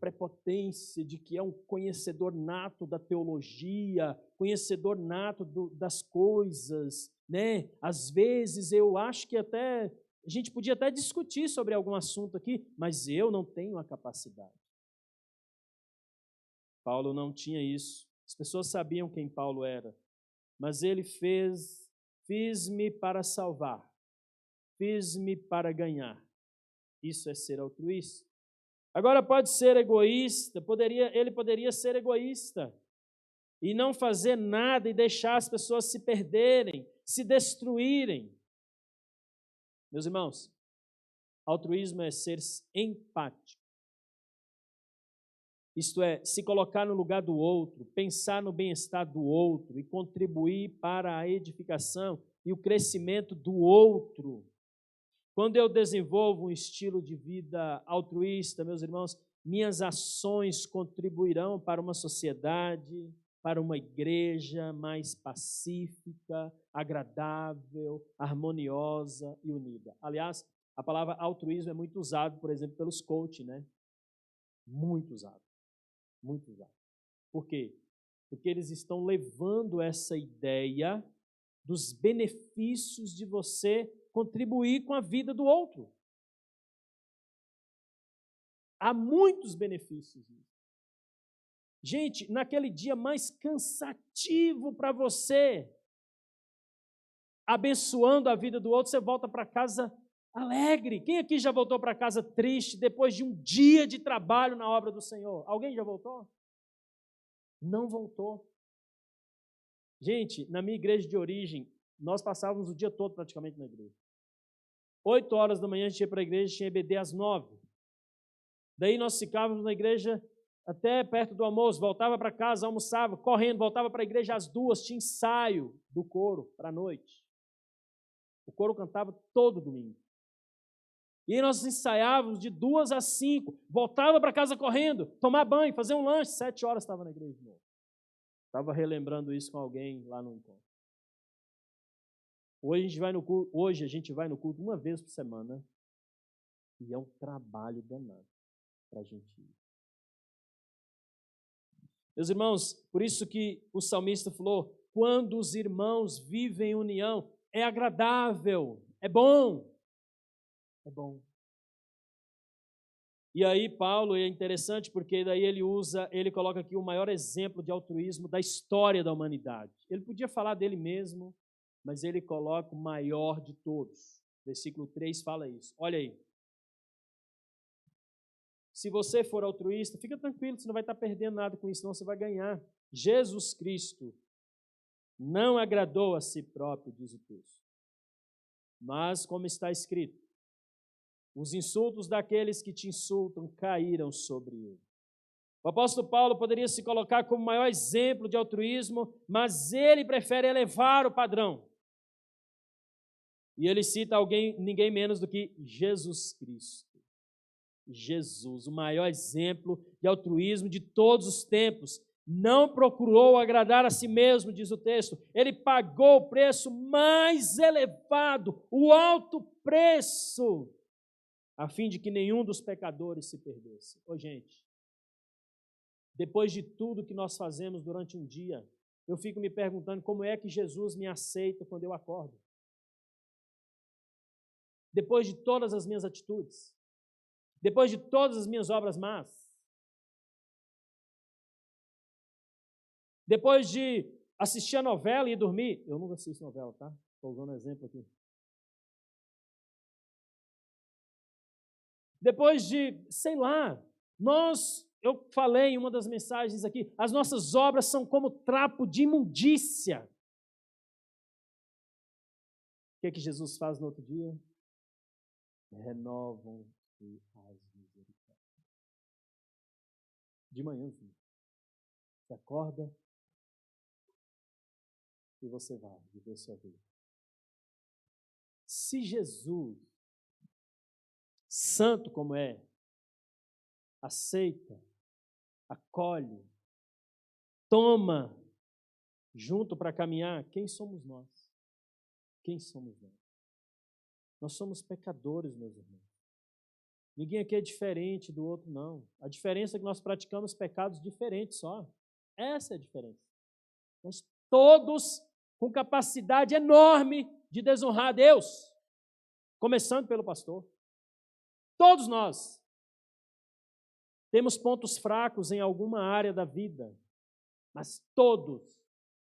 prepotência de que é um conhecedor nato da teologia, conhecedor nato das coisas, né? Às vezes eu acho que até a gente podia até discutir sobre algum assunto aqui, mas eu não tenho a capacidade. Paulo não tinha isso. As pessoas sabiam quem Paulo era, mas ele fiz-me para salvar, fiz-me para ganhar. Isso é ser altruísta. Agora pode ser egoísta, ele poderia ser egoísta e não fazer nada e deixar as pessoas se perderem, se destruírem. Meus irmãos, altruísmo é ser empático. Isto é, se colocar no lugar do outro, pensar no bem-estar do outro e contribuir para a edificação e o crescimento do outro. Quando eu desenvolvo um estilo de vida altruísta, meus irmãos, minhas ações contribuirão para uma sociedade, para uma igreja mais pacífica, agradável, harmoniosa e unida. Aliás, a palavra altruísmo é muito usada, por exemplo, pelos coaches, né? Muito usado. Muito usado. Por quê? Porque eles estão levando essa ideia dos benefícios de você contribuir com a vida do outro. Há muitos benefícios nisso. Gente, naquele dia mais cansativo para você, abençoando a vida do outro, você volta para casa alegre. Quem aqui já voltou para casa triste depois de um dia de trabalho na obra do Senhor? Alguém já voltou? Não voltou. Gente, na minha igreja de origem, nós passávamos o dia todo praticamente na igreja. 8 horas da manhã a gente ia para a igreja, tinha EBD às 9. Daí nós ficávamos na igreja até perto do almoço, voltava para casa, almoçava, correndo, voltava para a igreja às 2, tinha ensaio do coro para a noite. O coro cantava todo domingo. E nós ensaiávamos de 2 às 5, voltava para casa correndo, tomar banho, fazer um lanche, 7 horas estava na igreja de novo. Estava relembrando isso com alguém lá no encontro. Hoje a gente vai no culto uma vez por semana e é um trabalho danado para a gente ir. Meus irmãos, por isso que o salmista falou, quando os irmãos vivem em união, é agradável, é bom. É bom. E aí Paulo é interessante porque daí ele coloca aqui o maior exemplo de altruísmo da história da humanidade. Ele podia falar dele mesmo, mas ele coloca o maior de todos. Versículo 3 fala isso. Olha aí. Se você for altruísta, fica tranquilo, você não vai estar perdendo nada com isso, não, você vai ganhar. Jesus Cristo não agradou a si próprio, diz o texto. Mas, como está escrito, os insultos daqueles que te insultam caíram sobre ele. O apóstolo Paulo poderia se colocar como o maior exemplo de altruísmo, mas ele prefere elevar o padrão. E ele cita ninguém menos do que Jesus Cristo. Jesus, o maior exemplo de altruísmo de todos os tempos, não procurou agradar a si mesmo, diz o texto. Ele pagou o preço mais elevado, o alto preço, a fim de que nenhum dos pecadores se perdesse. Ô, gente, depois de tudo que nós fazemos durante um dia, eu fico me perguntando como é que Jesus me aceita quando eu acordo. Depois de todas as minhas atitudes, depois de todas as minhas obras más, depois de assistir a novela e dormir, eu nunca assisto novela, tá? Estou usando um exemplo aqui. Depois de, sei lá, eu falei em uma das mensagens aqui, as nossas obras são como trapo de imundícia. O que Jesus faz no outro dia? Renovam-se as misericórdias. De manhãzinha. Você acorda, e você vai viver sua vida. Se Jesus, santo como é, aceita, acolhe, toma junto para caminhar, quem somos nós? Quem somos nós? Nós somos pecadores, meus irmãos. Ninguém aqui é diferente do outro, não. A diferença é que nós praticamos pecados diferentes só. Essa é a diferença. Nós todos com capacidade enorme de desonrar a Deus, começando pelo pastor. Todos nós temos pontos fracos em alguma área da vida, mas todos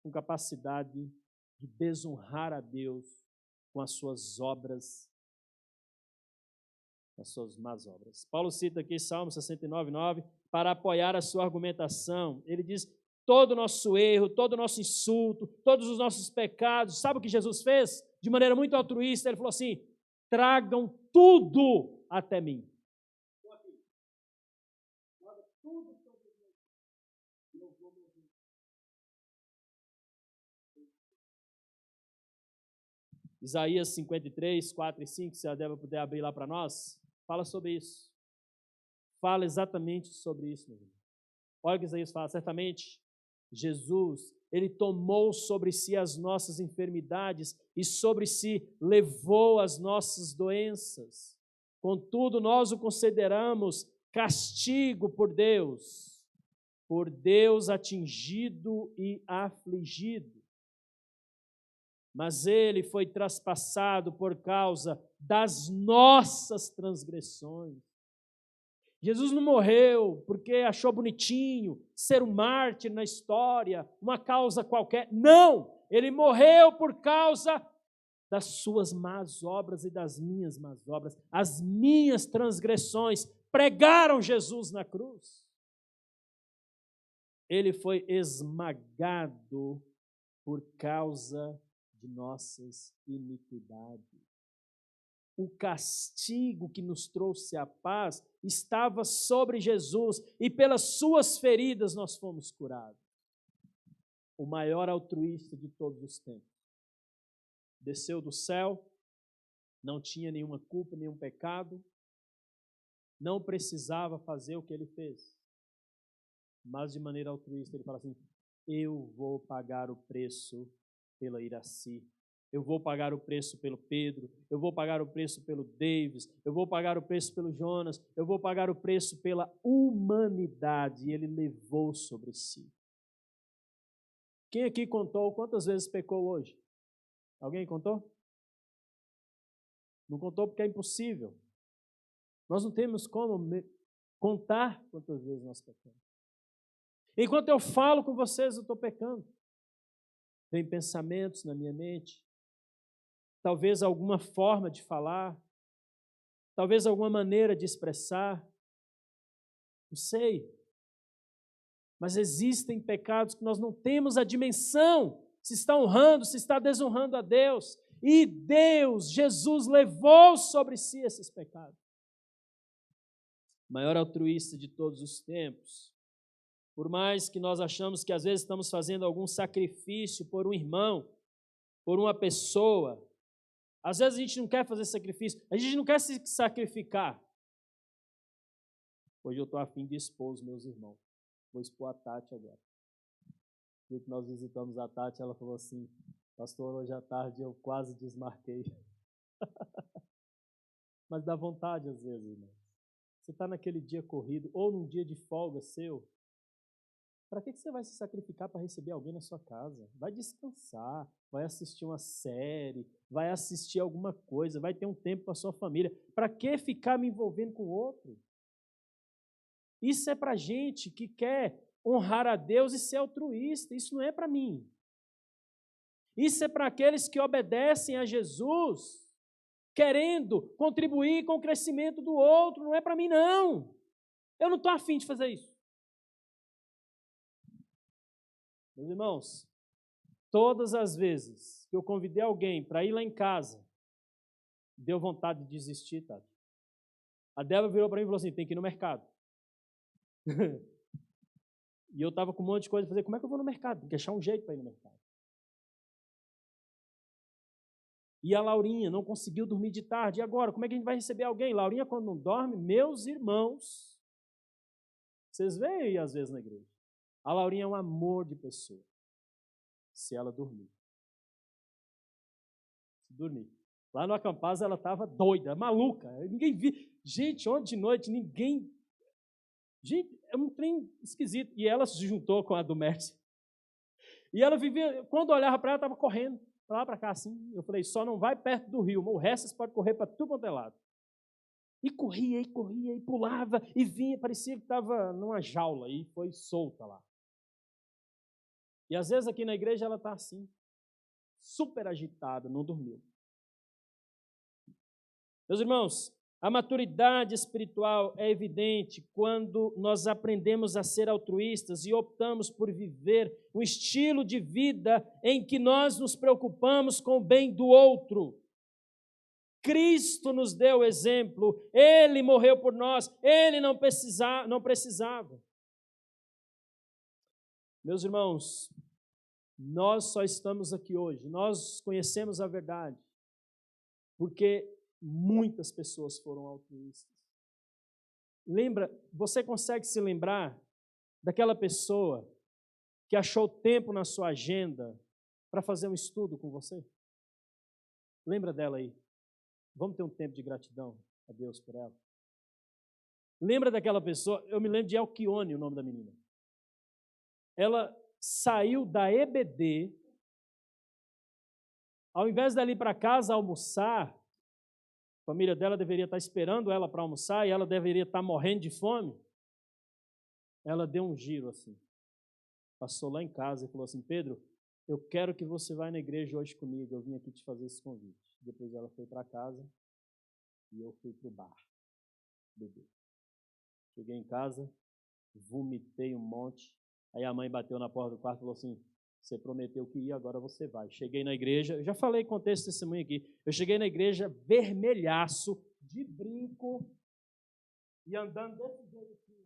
com capacidade de desonrar a Deus com as suas obras, as suas más obras. Paulo cita aqui Salmo 69:9 para apoiar a sua argumentação. Ele diz: todo o nosso erro, todo o nosso insulto, todos os nossos pecados, sabe o que Jesus fez? De maneira muito altruísta, ele falou assim: tragam tudo até mim. Isaías 53, 4 e 5, se a Débora puder abrir lá para nós, fala sobre isso. Fala exatamente sobre isso, meu irmão. Olha o que Isaías fala: certamente Jesus, ele tomou sobre si as nossas enfermidades e sobre si levou as nossas doenças. Contudo, nós o consideramos castigo por Deus atingido e afligido. Mas ele foi traspassado por causa das nossas transgressões. Jesus não morreu porque achou bonitinho ser um mártir na história, uma causa qualquer. Não! Ele morreu por causa das suas más obras e das minhas más obras. As minhas transgressões pregaram Jesus na cruz. Ele foi esmagado por causa de nossas iniquidades. O castigo que nos trouxe a paz estava sobre Jesus e pelas suas feridas nós fomos curados. O maior altruísta de todos os tempos. Desceu do céu, não tinha nenhuma culpa, nenhum pecado, não precisava fazer o que ele fez. Mas de maneira altruísta ele fala assim: eu vou pagar o preço pela Iraci, eu vou pagar o preço pelo Pedro, eu vou pagar o preço pelo Davis, eu vou pagar o preço pelo Jonas, eu vou pagar o preço pela humanidade, e ele levou sobre si. Quem aqui contou quantas vezes pecou hoje? Alguém contou? Não contou porque é impossível. Nós não temos como contar quantas vezes nós pecamos. Enquanto eu falo com vocês, eu estou pecando. Vem pensamentos na minha mente, talvez alguma forma de falar, talvez alguma maneira de expressar, não sei. Mas existem pecados que nós não temos a dimensão se está honrando, se está desonrando a Deus. E Deus, Jesus, levou sobre si esses pecados. O maior altruísta de todos os tempos. Por mais que nós achamos que às vezes estamos fazendo algum sacrifício por um irmão, por uma pessoa, às vezes a gente não quer fazer sacrifício, a gente não quer se sacrificar. Hoje eu estou a fim de expor os meus irmãos. Vou expor a Tati agora. No dia que nós visitamos a Tati, ela falou assim: pastor, hoje à tarde eu quase desmarquei. Mas dá vontade às vezes, irmão. Você está naquele dia corrido, ou num dia de folga seu, para que você vai se sacrificar para receber alguém na sua casa? Vai descansar, vai assistir uma série, vai assistir alguma coisa, vai ter um tempo com a sua família. Para que ficar me envolvendo com o outro? Isso é para gente que quer honrar a Deus e ser altruísta. Isso não é para mim. Isso é para aqueles que obedecem a Jesus, querendo contribuir com o crescimento do outro. Não é para mim, não. Eu não estou afim de fazer isso. Meus irmãos, todas as vezes que eu convidei alguém para ir lá em casa, deu vontade de desistir, tá? A Débora virou para mim e falou assim: tem que ir no mercado. E eu estava com um monte de coisa para fazer. Como é que eu vou no mercado? Tem que achar um jeito para ir no mercado. E a Laurinha não conseguiu dormir de tarde. E agora, como é que a gente vai receber alguém? Laurinha, quando não dorme, meus irmãos, vocês veem aí às vezes na igreja. A Laurinha é um amor de pessoa, se ela dormir. Se dormir. Lá no Acampaz ela estava doida, maluca. Ninguém viu. Gente, ontem de noite, ninguém... Gente, é um trem esquisito. E ela se juntou com a do Mércio. E ela vivia... Quando eu olhava para ela, estava correndo. Para lá, para cá, assim. Eu falei, só não vai perto do rio. O resto você pode correr para tudo quanto é lado. E corria, e pulava, e vinha. Parecia que estava numa jaula. E foi solta lá. E às vezes aqui na igreja ela está assim. Super agitada, não dormiu. Meus irmãos, a maturidade espiritual é evidente quando nós aprendemos a ser altruístas e optamos por viver um estilo de vida em que nós nos preocupamos com o bem do outro. Cristo nos deu exemplo, Ele morreu por nós, Ele não precisava. Meus irmãos, nós só estamos aqui hoje, nós conhecemos a verdade, porque muitas pessoas foram altruístas. Lembra, você consegue se lembrar daquela pessoa que achou tempo na sua agenda para fazer um estudo com você? Lembra dela aí? Vamos ter um tempo de gratidão a Deus por ela. Lembra daquela pessoa? Eu me lembro de Alquione, o nome da menina. Ela saiu da EBD, ao invés dela ir para casa almoçar, a família dela deveria estar esperando ela para almoçar e ela deveria estar morrendo de fome. Ela deu um giro assim, passou lá em casa e falou assim, Pedro, eu quero que você vá na igreja hoje comigo, eu vim aqui te fazer esse convite. Depois ela foi para casa e eu fui para o bar beber. Cheguei em casa, vomitei um monte, aí a mãe bateu na porta do quarto e falou assim, você prometeu que ia, agora você vai. Cheguei na igreja, eu já falei, contei esse testemunho aqui, eu cheguei na igreja vermelhaço, de brinco, e andando desse jeito assim.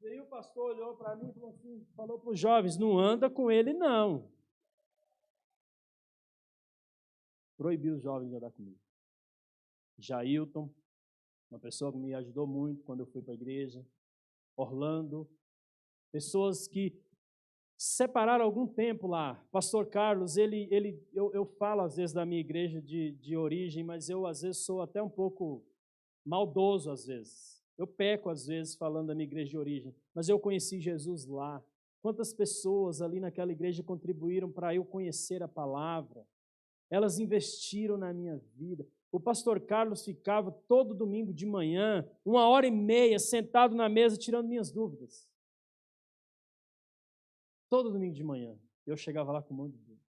E aí o pastor olhou para mim e falou assim, falou para os jovens, não anda com ele não. Proibiu os jovens de andar comigo. Jailton, uma pessoa que me ajudou muito quando eu fui para a igreja, Orlando, pessoas que separaram algum tempo lá. Pastor Carlos, eu falo às vezes da minha igreja de origem, mas eu às vezes sou até um pouco maldoso às vezes. Eu peco às vezes falando da minha igreja de origem, mas eu conheci Jesus lá. Quantas pessoas ali naquela igreja contribuíram para eu conhecer a palavra? Elas investiram na minha vida. O pastor Carlos ficava todo domingo de manhã, 1h30, sentado na mesa, tirando minhas dúvidas. Todo domingo de manhã. Eu chegava lá com um monte de dúvida.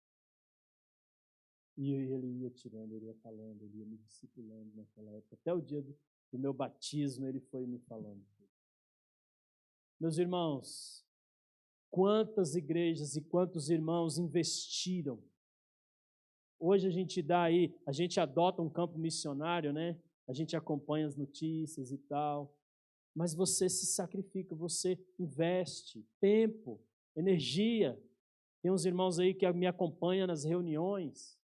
E ele ia tirando, ele ia falando, ele ia me discipulando naquela época. Até o dia do meu batismo, ele foi me falando. Meus irmãos, quantas igrejas e quantos irmãos investiram. Hoje a gente dá aí, a gente adota um campo missionário, né? A gente acompanha as notícias e tal, mas você se sacrifica, você investe tempo, energia. Tem uns irmãos aí que me acompanham nas reuniões.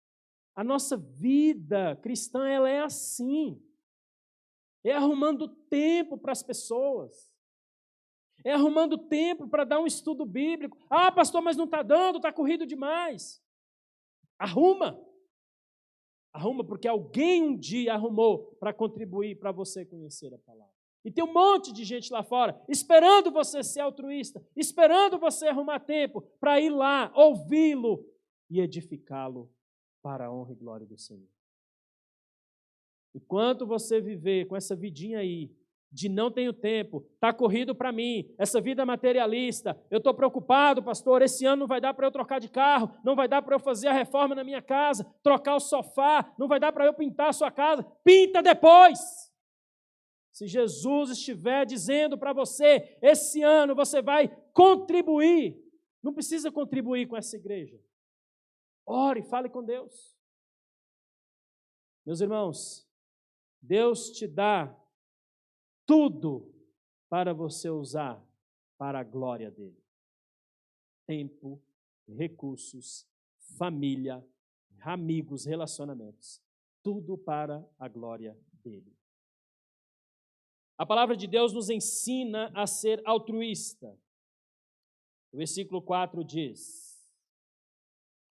A nossa vida cristã, ela é assim. É arrumando tempo para as pessoas. É arrumando tempo para dar um estudo bíblico. Ah, pastor, mas não está dando, está corrido demais. Arruma, porque alguém um dia arrumou para contribuir para você conhecer a palavra. E tem um monte de gente lá fora esperando você ser altruísta, esperando você arrumar tempo para ir lá, ouvi-lo e edificá-lo para a honra e glória do Senhor. Enquanto você viver com essa vidinha aí, de não tenho tempo, está corrido para mim, essa vida materialista, eu estou preocupado, pastor, esse ano não vai dar para eu trocar de carro, não vai dar para eu fazer a reforma na minha casa, trocar o sofá, não vai dar para eu pintar a sua casa, pinta depois. Se Jesus estiver dizendo para você, esse ano você vai contribuir, não precisa contribuir com essa igreja. Ore, fale com Deus. Meus irmãos, Deus te dá tudo para você usar para a glória dele. Tempo, recursos, família, amigos, relacionamentos. Tudo para a glória dele. A palavra de Deus nos ensina a ser altruísta. O versículo 4 diz: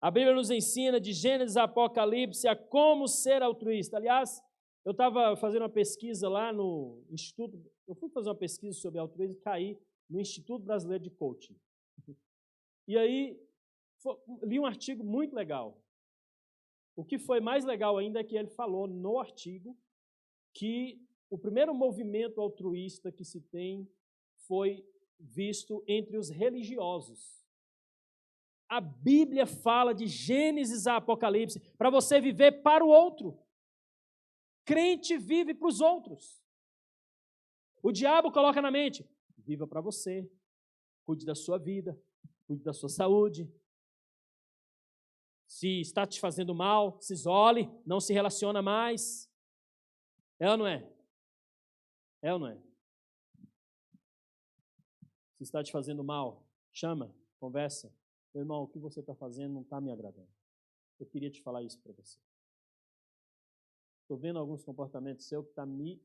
a Bíblia nos ensina de Gênesis a Apocalipse a como ser altruísta. Aliás, eu estava fazendo uma pesquisa lá no Instituto, eu fui fazer uma pesquisa sobre altruísmo e caí no Instituto Brasileiro de Coaching. E aí, li um artigo muito legal. O que foi mais legal ainda é que ele falou no artigo que o primeiro movimento altruísta que se tem foi visto entre os religiosos. A Bíblia fala de Gênesis a Apocalipse para você viver para o outro. Crente vive para os outros. O diabo coloca na mente: viva para você, cuide da sua vida, cuide da sua saúde. Se está te fazendo mal, se isole, não se relaciona mais. É ou não é? É ou não é? Se está te fazendo mal, chama, conversa. Meu irmão, o que você está fazendo não está me agradando. Eu queria te falar isso para você. Estou vendo alguns comportamentos seus que está me...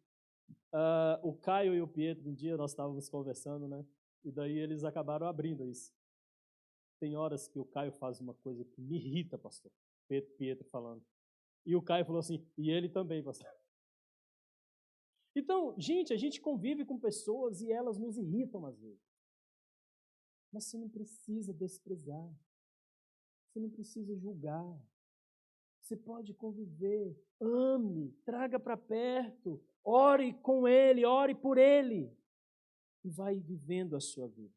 o Caio e o Pietro, um dia nós estávamos conversando, né? E daí eles acabaram abrindo isso. Tem horas que o Caio faz uma coisa que me irrita, pastor. Pietro falando. E o Caio falou assim, e ele também, pastor. Então, gente, a gente convive com pessoas e elas nos irritam às vezes. Mas você não precisa desprezar. Você não precisa julgar. Você pode conviver. Ame, traga para perto. Ore com ele, ore por ele. E vai vivendo a sua vida.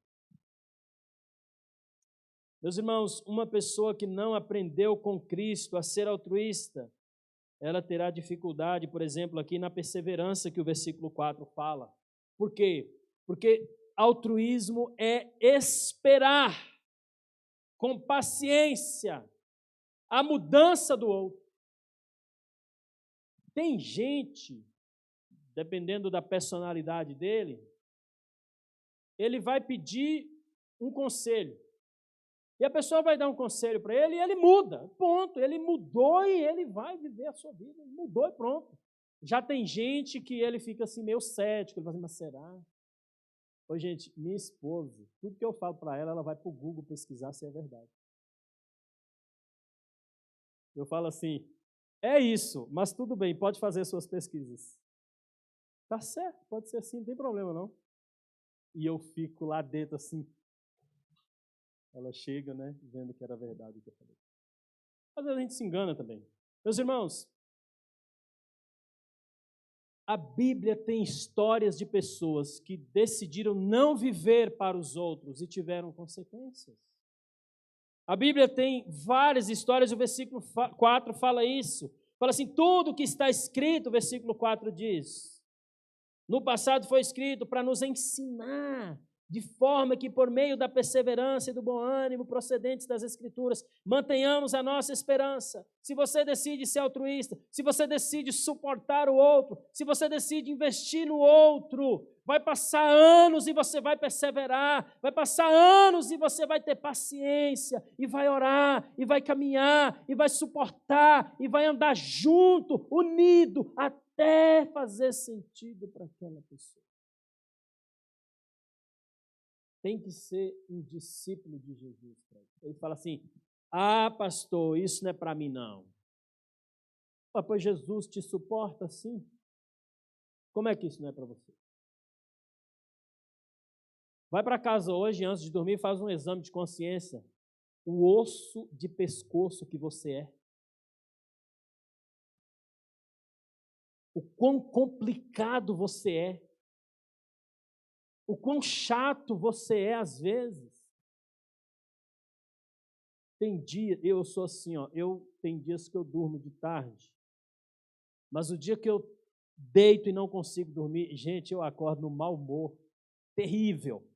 Meus irmãos, uma pessoa que não aprendeu com Cristo a ser altruísta, ela terá dificuldade, por exemplo, aqui na perseverança que o versículo 4 fala. Por quê? Porque altruísmo é esperar com paciência a mudança do outro. Tem gente, dependendo da personalidade dele, ele vai pedir um conselho. E a pessoa vai dar um conselho para ele e ele muda. Ponto. Ele mudou e ele vai viver a sua vida. Ele mudou e pronto. Já tem gente que ele fica assim meio cético. Ele fala assim, mas será? Ô, gente, minha esposa, tudo que eu falo para ela, ela vai para o Google pesquisar se é verdade. Eu falo assim, é isso, mas tudo bem, pode fazer suas pesquisas. Tá certo, pode ser assim, não tem problema não. E eu fico lá dentro assim. Ela chega, né, vendo que era verdade o que eu falei. Às vezes a gente se engana também. Meus irmãos, a Bíblia tem histórias de pessoas que decidiram não viver para os outros e tiveram consequências. A Bíblia tem várias histórias, o versículo 4 fala isso. Fala assim, tudo que está escrito, o versículo 4 diz, no passado foi escrito para nos ensinar, de forma que por meio da perseverança e do bom ânimo procedentes das Escrituras, mantenhamos a nossa esperança. Se você decide ser altruísta, se você decide suportar o outro, se você decide investir no outro, vai passar anos e você vai perseverar, vai passar anos e você vai ter paciência, e vai orar, e vai caminhar, e vai suportar, e vai andar junto, unido, até fazer sentido para aquela pessoa. Tem que ser um discípulo de Jesus. Ele fala assim, pastor, isso não é para mim não. Pois Jesus te suporta assim? Como é que isso não é para você? Vai para casa hoje, antes de dormir, faz um exame de consciência. O osso de pescoço que você é. O quão complicado você é. O quão chato você é às vezes. Tem dia, eu sou assim, tem dias que eu durmo de tarde, mas o dia que eu deito e não consigo dormir, gente, eu acordo no mau humor, terrível.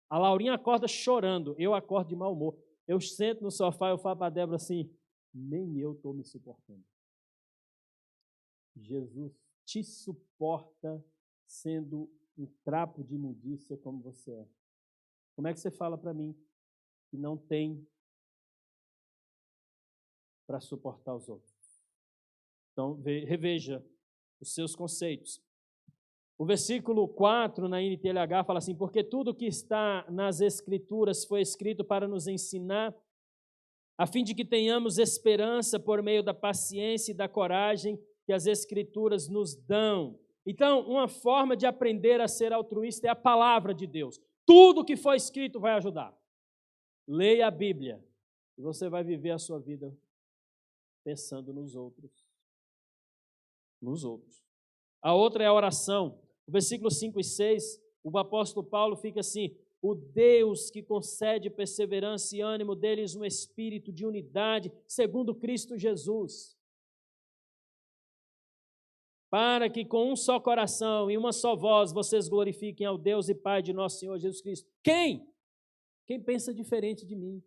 A Laurinha acorda chorando, eu acordo de mau humor. Eu sento no sofá e eu falo para a Débora assim, nem eu estou me suportando. Jesus te suporta sendo um trapo de imundícia como você é. Como é que você fala para mim que não tem para suportar os outros. Então, reveja os seus conceitos. O versículo 4 na NTLH fala assim: porque tudo que está nas Escrituras foi escrito para nos ensinar, a fim de que tenhamos esperança por meio da paciência e da coragem que as Escrituras nos dão. Então, uma forma de aprender a ser altruísta é a palavra de Deus. Tudo que foi escrito vai ajudar. Leia a Bíblia e você vai viver a sua vida pensando nos outros. Nos outros. A outra é a oração. O versículo 5 e 6, o apóstolo Paulo fica assim: o Deus que concede perseverança e ânimo deles um espírito de unidade, segundo Cristo Jesus, para que com um só coração e uma só voz vocês glorifiquem ao Deus e Pai de nosso Senhor Jesus Cristo. Quem? Quem pensa diferente de mim?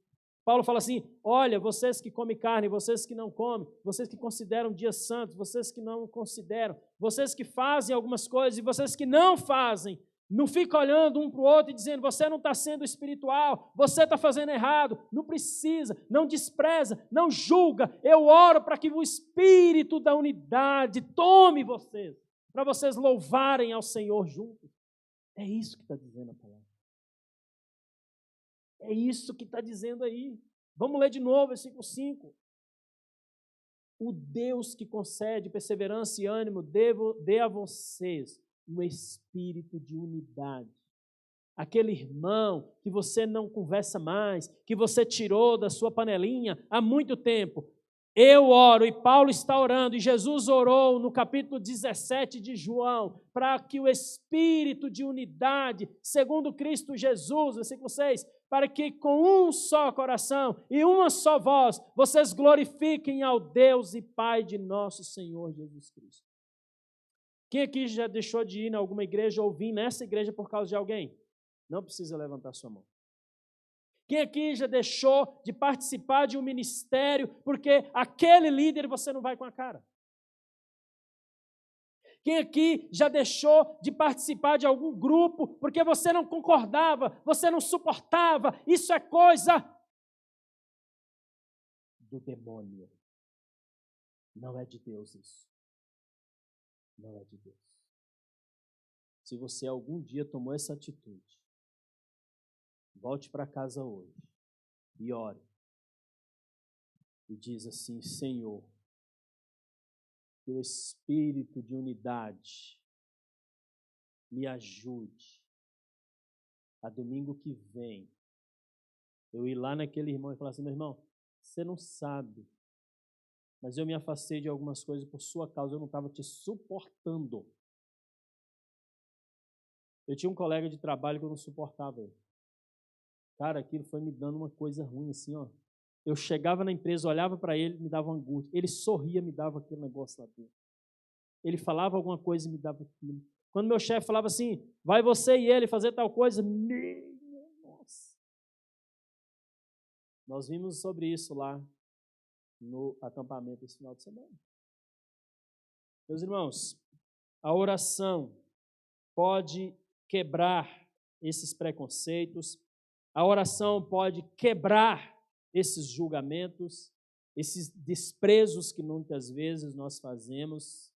Paulo fala assim: olha, vocês que comem carne, vocês que não comem, vocês que consideram dias santos, vocês que não consideram, vocês que fazem algumas coisas e vocês que não fazem, não fica olhando um para o outro e dizendo: você não está sendo espiritual, você está fazendo errado. Não precisa, não despreza, não julga. Eu oro para que o espírito da unidade tome vocês, para vocês louvarem ao Senhor juntos. É isso que está dizendo a palavra. É isso que está dizendo aí. Vamos ler de novo, versículo 5. O Deus que concede perseverança e ânimo dê a vocês um espírito de unidade. Aquele irmão que você não conversa mais, que você tirou da sua panelinha há muito tempo. Eu oro, e Paulo está orando, e Jesus orou no capítulo 17 de João, para que o espírito de unidade, segundo Cristo Jesus, versículo 6, para que com um só coração e uma só voz, vocês glorifiquem ao Deus e Pai de nosso Senhor Jesus Cristo. Quem aqui já deixou de ir em alguma igreja ou vir nessa igreja por causa de alguém? Não precisa levantar sua mão. Quem aqui já deixou de participar de um ministério porque aquele líder você não vai com a cara? Quem aqui já deixou de participar de algum grupo porque você não concordava, você não suportava? Isso é coisa do demônio. Não é de Deus isso. Não é de Deus. Se você algum dia tomou essa atitude, volte para casa hoje e ore. E diz assim: Senhor, que o espírito de unidade me ajude a domingo que vem eu ir lá naquele irmão e falar assim: meu irmão, você não sabe, mas eu me afastei de algumas coisas por sua causa, eu não estava te suportando. Eu tinha um colega de trabalho que eu não suportava ele. Cara, aquilo foi me dando uma coisa ruim assim, ó. Eu chegava na empresa, olhava para ele, me dava angústia. Ele sorria, me dava aquele negócio lá dentro. Ele falava alguma coisa e me dava aquilo. Quando meu chefe falava assim: vai você e ele fazer tal coisa, nossa. Nós vimos sobre isso lá no acampamento esse final de semana. Meus irmãos, a oração pode quebrar esses preconceitos, a oração pode quebrar esses julgamentos, esses desprezos que muitas vezes nós fazemos.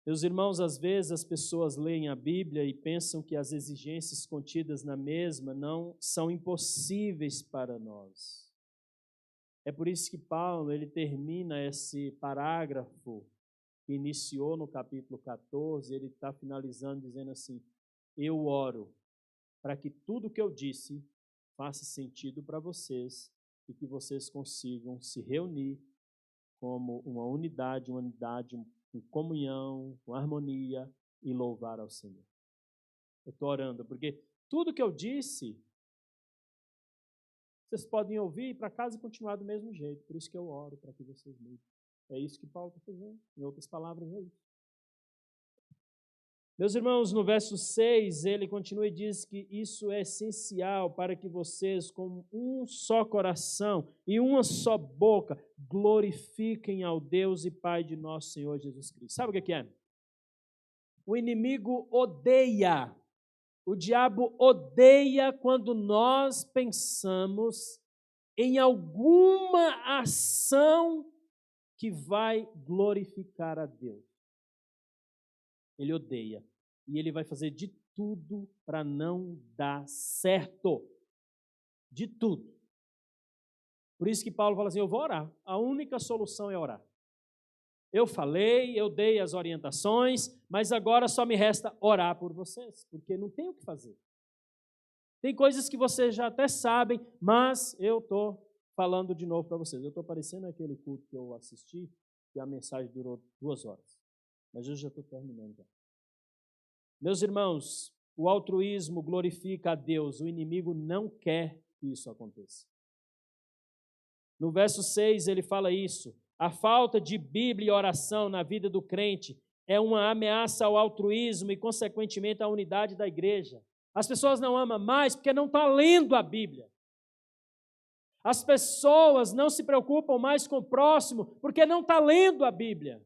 Meus irmãos, às vezes as pessoas leem a Bíblia e pensam que as exigências contidas na mesma não são impossíveis para nós. É por isso que Paulo, ele termina esse parágrafo que iniciou no capítulo 14, ele está finalizando dizendo assim: eu oro para que tudo que eu disse faça sentido para vocês e que vocês consigam se reunir como uma unidade, com comunhão, com harmonia e louvar ao Senhor. Eu estou orando porque tudo que eu disse, vocês podem ouvir e ir para casa e continuar do mesmo jeito. Por isso que eu oro para que vocês mudem. É isso que Paulo está fazendo. Em outras palavras, é isso. Meus irmãos, no verso 6, ele continua e diz que isso é essencial para que vocês, com um só coração e uma só boca, glorifiquem ao Deus e Pai de nosso Senhor Jesus Cristo. Sabe o que é? O inimigo odeia, o diabo odeia quando nós pensamos em alguma ação que vai glorificar a Deus. Ele odeia. E ele vai fazer de tudo para não dar certo. De tudo. Por isso que Paulo fala assim, eu vou orar. A única solução é orar. Eu falei, eu dei as orientações, mas agora só me resta orar por vocês, porque não tem o que fazer. Tem coisas que vocês já até sabem, mas eu estou falando de novo para vocês. Eu estou parecendo aquele culto que eu assisti, que a mensagem durou 2 horas. Mas eu já estou terminando já. Meus irmãos, o altruísmo glorifica a Deus. O inimigo não quer que isso aconteça. No verso 6 ele fala isso. A falta de Bíblia e oração na vida do crente é uma ameaça ao altruísmo e, consequentemente, à unidade da igreja. As pessoas não amam mais porque não estão lendo a Bíblia. As pessoas não se preocupam mais com o próximo porque não estão lendo a Bíblia.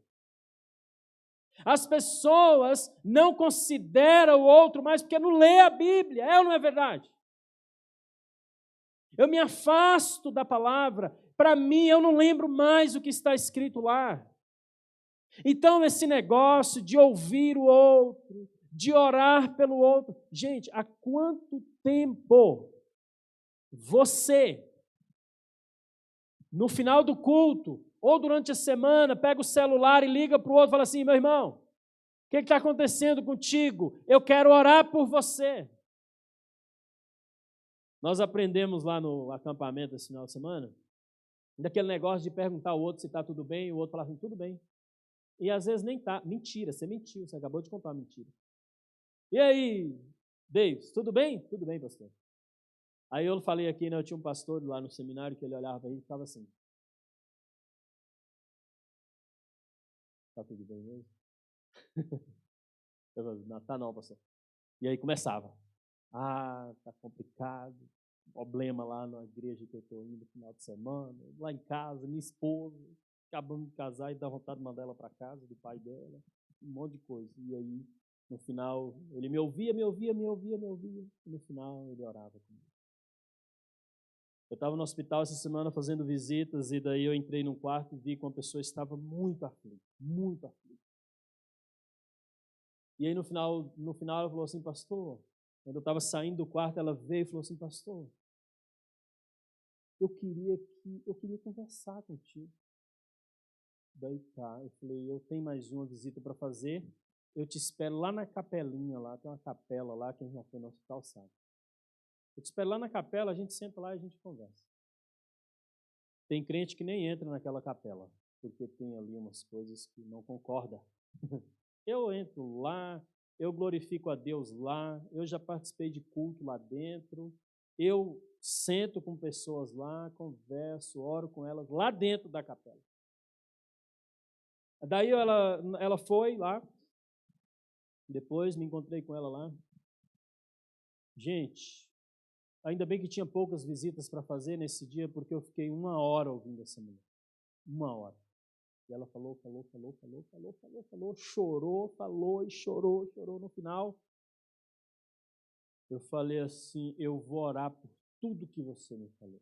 As pessoas não consideram o outro mais porque não lê a Bíblia. É ou não é verdade? Eu me afasto da palavra. Para mim, eu não lembro mais o que está escrito lá. Então, esse negócio de ouvir o outro, de orar pelo outro. Gente, há quanto tempo você, no final do culto, ou durante a semana, pega o celular e liga para o outro e fala assim, meu irmão, o que está acontecendo contigo? Eu quero orar por você. Nós aprendemos lá no acampamento esse final de semana, daquele negócio de perguntar ao outro se está tudo bem, e o outro falar assim, tudo bem. E às vezes nem está. Mentira, você mentiu, você acabou de contar uma mentira. E aí, Davis, tudo bem? Tudo bem, pastor. Aí eu falei aqui, né, eu tinha um pastor lá no seminário que ele olhava para mim e ficava assim. Está tudo bem mesmo? Eu falei, não, tá não, pastor. E aí começava. Ah, tá complicado. Problema lá na igreja que eu estou indo no final de semana. Lá em casa, minha esposa. Acabamos de casar e dá vontade de mandar ela para casa do pai dela. Um monte de coisa. E aí, no final, ele me ouvia. E no final, ele orava comigo. Eu estava no hospital essa semana fazendo visitas e daí eu entrei num quarto e vi que uma pessoa estava muito aflita. E aí, no final ela falou assim, pastor, quando eu estava saindo do quarto, ela veio e falou assim, pastor, eu queria conversar contigo. Daí tá, eu falei, eu tenho mais uma visita para fazer, eu te espero lá na capelinha lá, tem uma capela lá, quem já foi no hospital sabe. Eu te espero lá na capela, a gente senta lá e a gente conversa. Tem crente que nem entra naquela capela, porque tem ali umas coisas que não concorda. Eu entro lá, eu glorifico a Deus lá, eu já participei de culto lá dentro, eu sento com pessoas lá, converso, oro com elas lá dentro da capela. Daí ela foi lá, depois me encontrei com ela lá. Gente, ainda bem que tinha poucas visitas para fazer nesse dia, porque eu fiquei 1 hora ouvindo essa mulher. 1 hora. E ela falou, chorou, falou e chorou no final. Eu falei assim, eu vou orar por tudo que você me falou.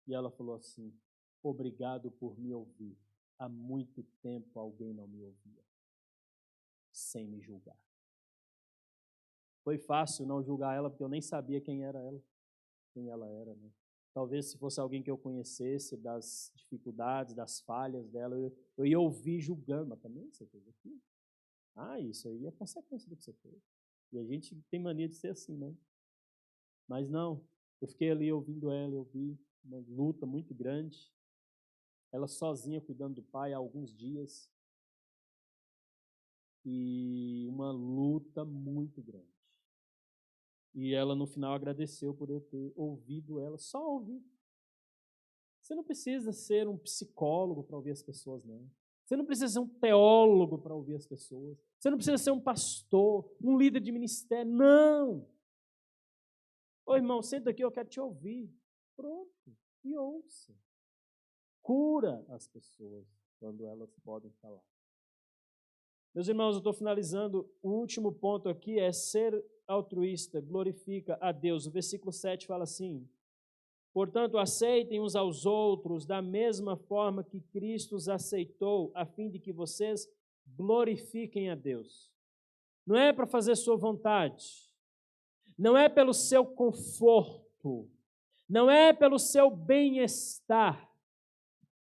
E ela falou assim, obrigado por me ouvir. Há muito tempo alguém não me ouvia, sem me julgar. Foi fácil não julgar ela, porque eu nem sabia quem ela era, né? Talvez se fosse alguém que eu conhecesse, das dificuldades, das falhas dela, eu ia ouvir julgando, mas também você fez aquilo? Ah, isso aí é consequência do que você fez. E a gente tem mania de ser assim, né? Mas não, eu fiquei ali ouvindo ela, eu vi uma luta muito grande, ela sozinha cuidando do pai há alguns dias, e uma luta muito grande. E ela no final agradeceu por eu ter ouvido ela, só ouvir. Você não precisa ser um psicólogo para ouvir as pessoas, não. Você não precisa ser um teólogo para ouvir as pessoas. Você não precisa ser um pastor, um líder de ministério, não. Ô irmão, senta aqui, eu quero te ouvir. Pronto, e ouça. Cura as pessoas quando elas podem falar. Meus irmãos, eu estou finalizando. O último ponto aqui é ser altruísta, glorifica a Deus. O versículo 7 fala assim, Portanto, aceitem uns aos outros da mesma forma que Cristo os aceitou, a fim de que vocês glorifiquem a Deus. Não é para fazer sua vontade, não é pelo seu conforto, não é pelo seu bem-estar,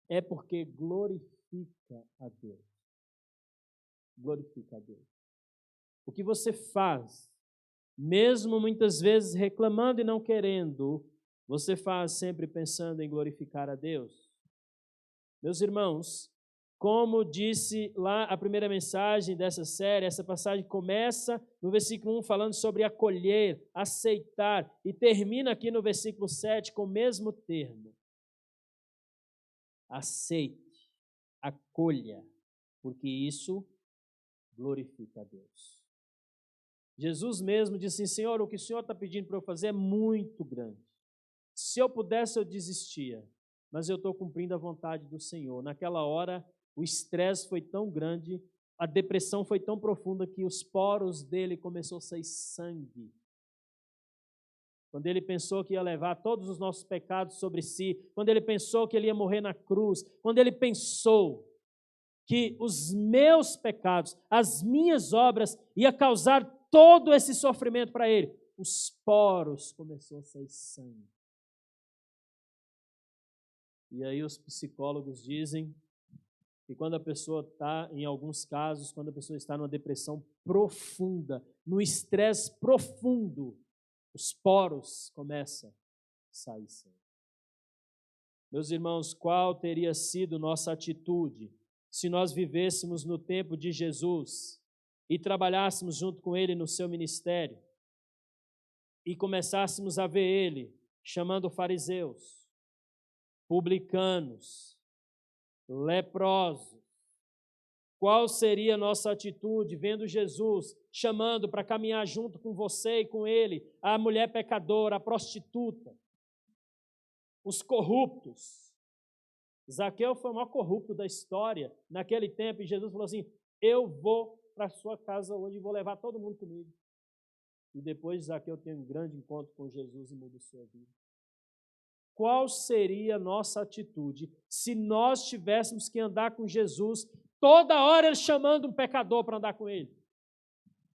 é porque glorifica a Deus. Glorifica a Deus. O que você faz, mesmo muitas vezes reclamando e não querendo, você faz sempre pensando em glorificar a Deus. Meus irmãos, como disse lá a primeira mensagem dessa série, essa passagem começa no versículo 1 falando sobre acolher, aceitar, e termina aqui no versículo 7 com o mesmo termo. Aceite, acolha, porque isso glorifica a Deus. Jesus mesmo disse assim: Senhor, o que o Senhor está pedindo para eu fazer é muito grande. Se eu pudesse, eu desistia, mas eu estou cumprindo a vontade do Senhor. Naquela hora, o estresse foi tão grande, a depressão foi tão profunda que os poros dele começou a sair sangue. Quando ele pensou que ia levar todos os nossos pecados sobre si, quando ele pensou que ele ia morrer na cruz, quando ele pensou que os meus pecados, as minhas obras, ia causar todo esse sofrimento para ele, os poros começou a sair sangue. E aí os psicólogos dizem que quando a pessoa está, em alguns casos, quando a pessoa está numa depressão profunda, no estresse profundo, os poros começam a sair sangue. Meus irmãos, qual teria sido nossa atitude se nós vivêssemos no tempo de Jesus e trabalhássemos junto com Ele no seu ministério e começássemos a ver Ele chamando fariseus, publicanos, leprosos? Qual seria a nossa atitude vendo Jesus chamando para caminhar junto com você e com Ele a mulher pecadora, a prostituta, os corruptos? Zaqueu foi o maior corrupto da história naquele tempo, e Jesus falou assim: eu vou para a sua casa hoje e vou levar todo mundo comigo. E depois Zaqueu tem um grande encontro com Jesus e muda sua vida. Qual seria a nossa atitude se nós tivéssemos que andar com Jesus, toda hora ele chamando um pecador para andar com ele?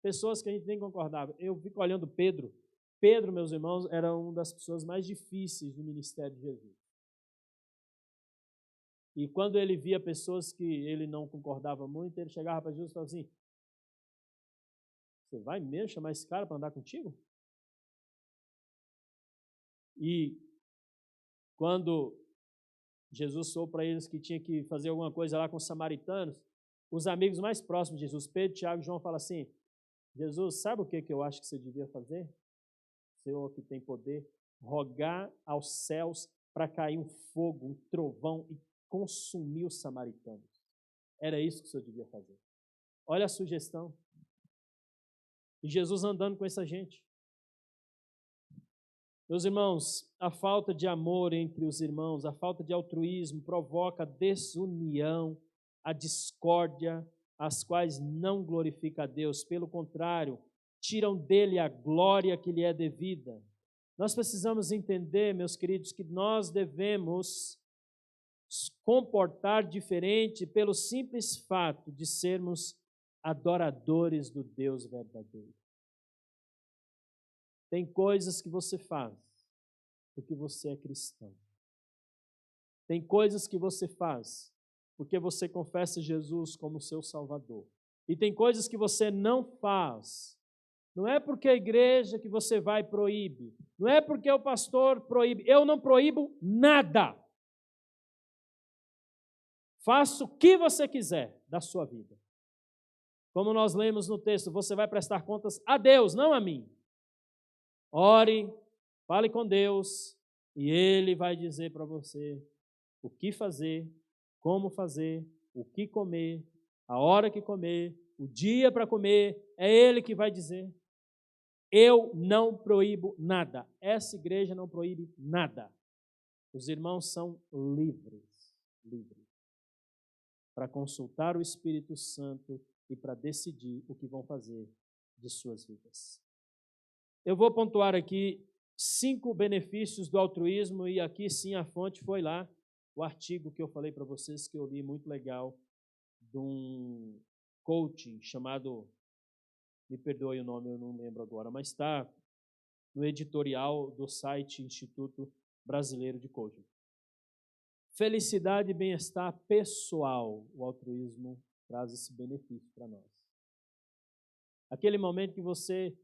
Pessoas que a gente nem concordava. Eu fico olhando Pedro. Pedro, meus irmãos, era uma das pessoas mais difíceis do ministério de Jesus. E quando ele via pessoas que ele não concordava muito, ele chegava para Jesus e falava assim: você vai mesmo chamar esse cara para andar contigo? E quando Jesus falou para eles que tinha que fazer alguma coisa lá com os samaritanos, os amigos mais próximos de Jesus, Pedro, Tiago e João, falam assim: Jesus, sabe o que eu acho que você devia fazer? Senhor que tem poder, rogar aos céus para cair um fogo, um trovão e consumir os samaritanos. Era isso que o Senhor devia fazer. Olha a sugestão. E Jesus andando com essa gente. Meus irmãos, a falta de amor entre os irmãos, a falta de altruísmo provoca a desunião, a discórdia, as quais não glorifica a Deus. Pelo contrário, tiram dele a glória que lhe é devida. Nós precisamos entender, meus queridos, que nós devemos comportar diferente pelo simples fato de sermos adoradores do Deus verdadeiro. Tem coisas que você faz porque você é cristão. Tem coisas que você faz porque você confessa Jesus como seu Salvador. E tem coisas que você não faz. Não é porque a igreja que você vai proíbe. Não é porque o pastor proíbe. Eu não proíbo nada. Faça o que você quiser da sua vida. Como nós lemos no texto, você vai prestar contas a Deus, não a mim. Ore, fale com Deus, e Ele vai dizer para você o que fazer, como fazer, o que comer, a hora que comer, o dia para comer, é Ele que vai dizer. Eu não proíbo nada. Essa igreja não proíbe nada. Os irmãos são livres para consultar o Espírito Santo e para decidir o que vão fazer de suas vidas. Eu vou pontuar aqui 5 benefícios do altruísmo, e aqui sim a fonte foi lá, o artigo que eu falei para vocês, que eu li, muito legal, de um coaching chamado, me perdoe o nome, eu não lembro agora, mas está no editorial do site Instituto Brasileiro de Coaching. Felicidade e bem-estar pessoal, o altruísmo traz esse benefício para nós. Aquele momento que você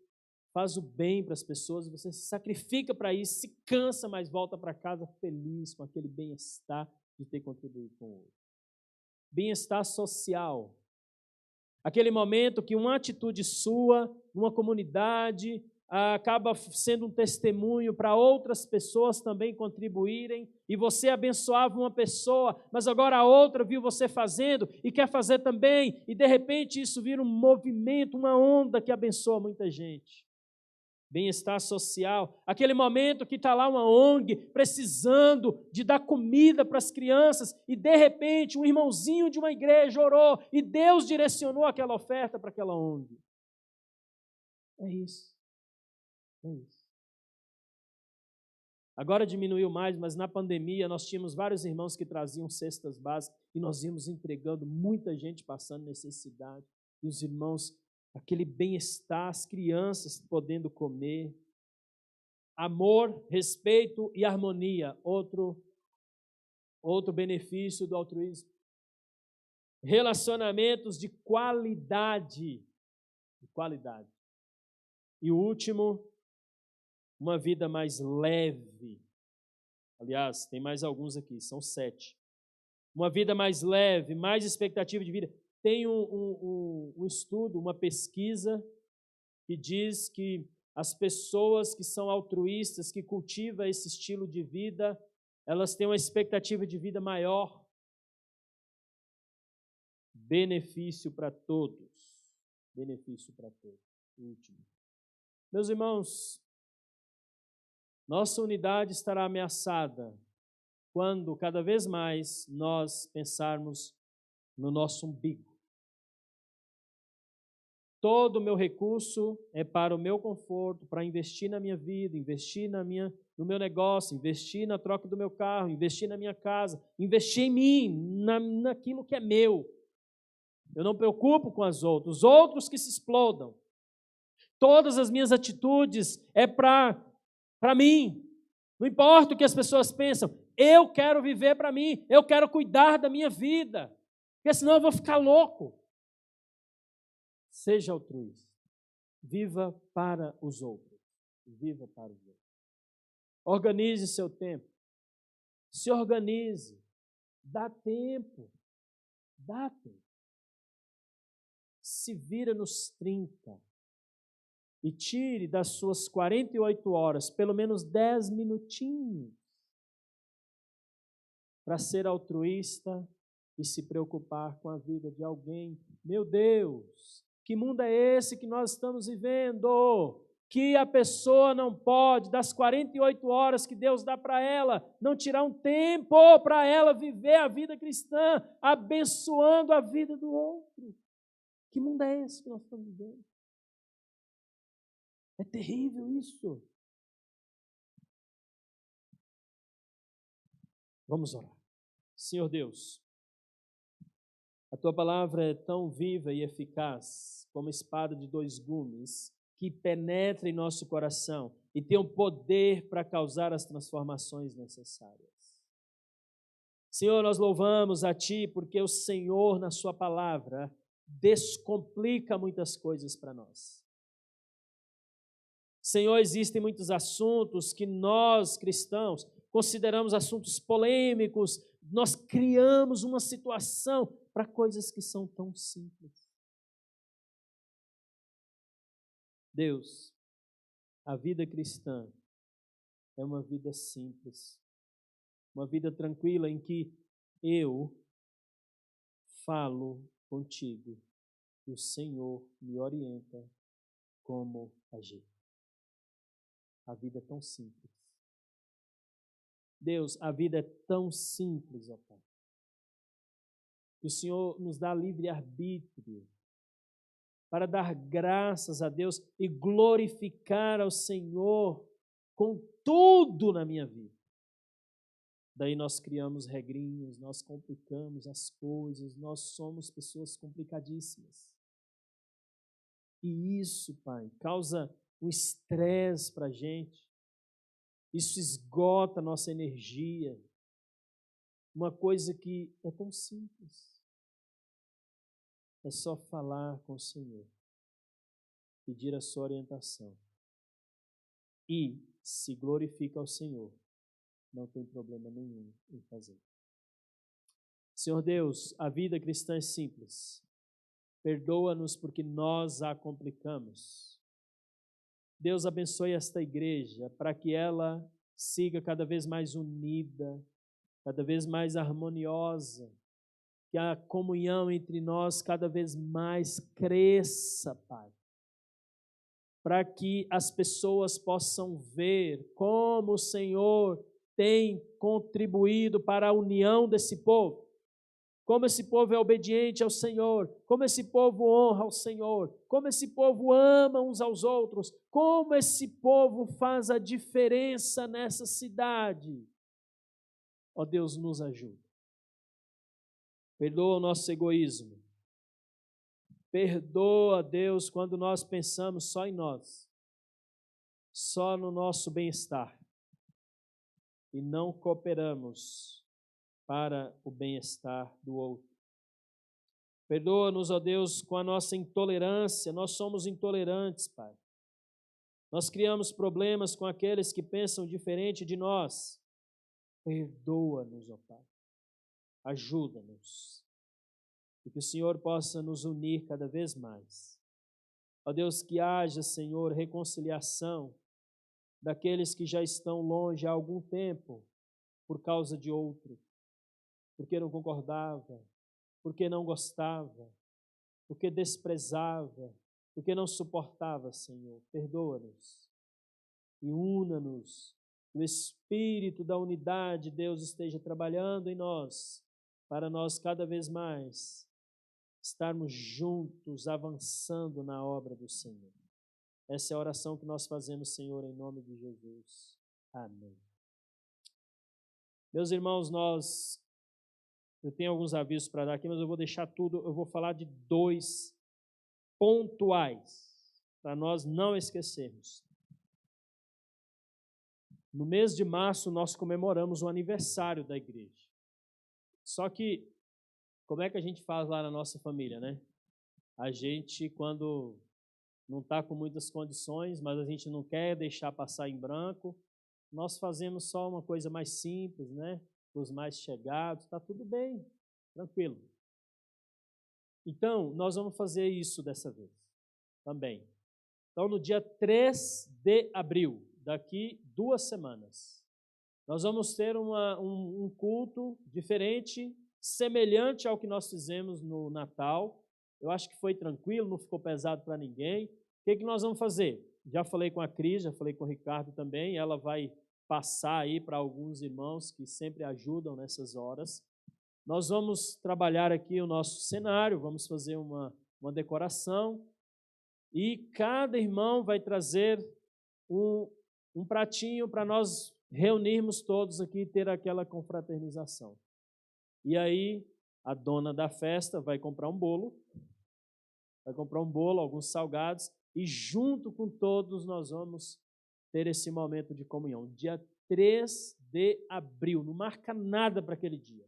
faz o bem para as pessoas, você se sacrifica para isso, se cansa, mas volta para casa feliz, com aquele bem-estar de ter contribuído com o outro. Bem-estar social. Aquele momento que uma atitude sua, numa comunidade, acaba sendo um testemunho para outras pessoas também contribuírem, e você abençoava uma pessoa, mas agora a outra viu você fazendo e quer fazer também, e de repente isso vira um movimento, uma onda que abençoa muita gente. Bem-estar social, aquele momento que está lá uma ONG precisando de dar comida para as crianças e de repente um irmãozinho de uma igreja orou e Deus direcionou aquela oferta para aquela ONG. É isso. É isso. Agora diminuiu mais, mas na pandemia nós tínhamos vários irmãos que traziam cestas básicas e nós íamos entregando, muita gente passando necessidade e os irmãos, aquele bem-estar, as crianças podendo comer, amor, respeito e harmonia, outro benefício do altruísmo. Relacionamentos de qualidade, E o último, uma vida mais leve. Aliás, tem mais alguns aqui, são 7. Uma vida mais leve, mais expectativa de vida. Tem um estudo, uma pesquisa que diz que as pessoas que são altruístas, que cultivam esse estilo de vida, elas têm uma expectativa de vida maior. Benefício para todos. Benefício para todos. Último. Meus irmãos, nossa unidade estará ameaçada quando cada vez mais nós pensarmos no nosso umbigo. Todo o meu recurso é para o meu conforto, para investir na minha vida, investir no meu negócio, investir na troca do meu carro, investir na minha casa, investir em mim, naquilo que é meu. Eu não me preocupo com os outros que se explodam. Todas as minhas atitudes é para mim. Não importa o que as pessoas pensam, eu quero viver para mim, eu quero cuidar da minha vida, porque senão eu vou ficar louco. Seja altruísta. Viva para os outros. Viva para os outros. Organize seu tempo. Se organize. Dá tempo. Dá tempo. Se vira nos 30 e tire das suas 48 horas pelo menos 10 minutinhos para ser altruísta e se preocupar com a vida de alguém. Meu Deus, que mundo é esse que nós estamos vivendo? Que a pessoa não pode, das 48 horas que Deus dá para ela, não tirar um tempo para ela viver a vida cristã, abençoando a vida do outro. Que mundo é esse que nós estamos vivendo? É terrível isso. Vamos orar. Senhor Deus, a Tua palavra é tão viva e eficaz como espada de 2 gumes, que penetra em nosso coração e tem o poder para causar as transformações necessárias. Senhor, nós louvamos a Ti porque o Senhor, na Sua palavra, descomplica muitas coisas para nós. Senhor, existem muitos assuntos que nós, cristãos, consideramos assuntos polêmicos, nós criamos uma situação para coisas que são tão simples. Deus, a vida cristã é uma vida simples, uma vida tranquila em que eu falo contigo e o Senhor me orienta como agir. A vida é tão simples. Deus, a vida é tão simples, ó Pai. Que o Senhor nos dá livre-arbítrio para dar graças a Deus e glorificar ao Senhor com tudo na minha vida. Daí nós criamos regrinhas, nós complicamos as coisas, nós somos pessoas complicadíssimas. E isso, Pai, causa um estresse para a gente. Isso esgota a nossa energia. Uma coisa que é tão simples. É só falar com o Senhor, pedir a sua orientação. E se glorifica ao Senhor, não tem problema nenhum em fazer. Senhor Deus, a vida cristã é simples. Perdoa-nos porque nós a complicamos. Deus abençoe esta igreja para que ela siga cada vez mais unida, cada vez mais harmoniosa, que a comunhão entre nós cada vez mais cresça, Pai, para que as pessoas possam ver como o Senhor tem contribuído para a união desse povo, como esse povo é obediente ao Senhor, como esse povo honra ao Senhor, como esse povo ama uns aos outros, como esse povo faz a diferença nessa cidade. Ó Deus, nos ajuda. Perdoa o nosso egoísmo. Perdoa, Deus, quando nós pensamos só em nós, só no nosso bem-estar, e não cooperamos para o bem-estar do outro. Perdoa-nos, ó Deus, com a nossa intolerância. Nós somos intolerantes, Pai. Nós criamos problemas com aqueles que pensam diferente de nós. Perdoa-nos, ó Pai. Ajuda-nos. E que o Senhor possa nos unir cada vez mais. Ó Deus, que haja, Senhor, reconciliação daqueles que já estão longe há algum tempo por causa de outro. Porque não concordava, porque não gostava, porque desprezava, porque não suportava, Senhor. Perdoa-nos e una-nos. O Espírito da unidade, Deus, esteja trabalhando em nós, para nós cada vez mais estarmos juntos, avançando na obra do Senhor. Essa é a oração que nós fazemos, Senhor, em nome de Jesus. Amém. Meus irmãos, eu tenho alguns avisos para dar aqui, mas eu vou deixar tudo, eu vou falar de 2 pontuais, para nós não esquecermos. No mês de março, nós comemoramos o aniversário da igreja. Só que, como é que a gente faz lá na nossa família, né? A gente, quando não está com muitas condições, mas a gente não quer deixar passar em branco, nós fazemos só uma coisa mais simples, né? Os mais chegados, está tudo bem, tranquilo. Então, nós vamos fazer isso dessa vez também. Então, no dia 3 de abril, daqui 2 semanas, nós vamos ter um culto diferente, semelhante ao que nós fizemos no Natal. Eu acho que foi tranquilo, não ficou pesado para ninguém. O que nós vamos fazer? Já falei com a Cris, já falei com o Ricardo também, ela vai passar aí para alguns irmãos que sempre ajudam nessas horas. Nós vamos trabalhar aqui o nosso cenário, vamos fazer uma decoração e cada irmão vai trazer um pratinho para nós reunirmos todos aqui e ter aquela confraternização. E aí a dona da festa vai comprar um bolo, alguns salgados, e junto com todos nós vamos ter esse momento de comunhão. Dia 3 de abril, não marca nada para aquele dia.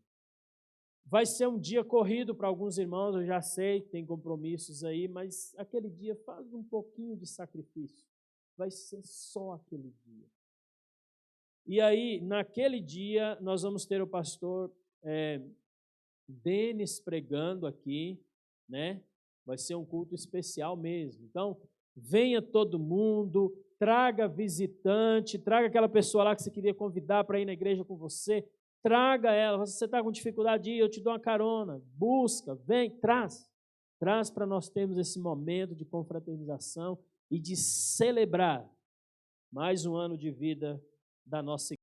Vai ser um dia corrido para alguns irmãos, eu já sei que tem compromissos aí, mas aquele dia faz um pouquinho de sacrifício. Vai ser só aquele dia. E aí, naquele dia, nós vamos ter o pastor Denis pregando aqui, né? Vai ser um culto especial mesmo. Então, venha todo mundo, traga visitante, traga aquela pessoa lá que você queria convidar para ir na igreja com você, traga ela. Você está com dificuldade de ir, eu te dou uma carona. Busca, vem, traz. Traz para nós termos esse momento de confraternização e de celebrar mais um ano de vida da nossa igreja.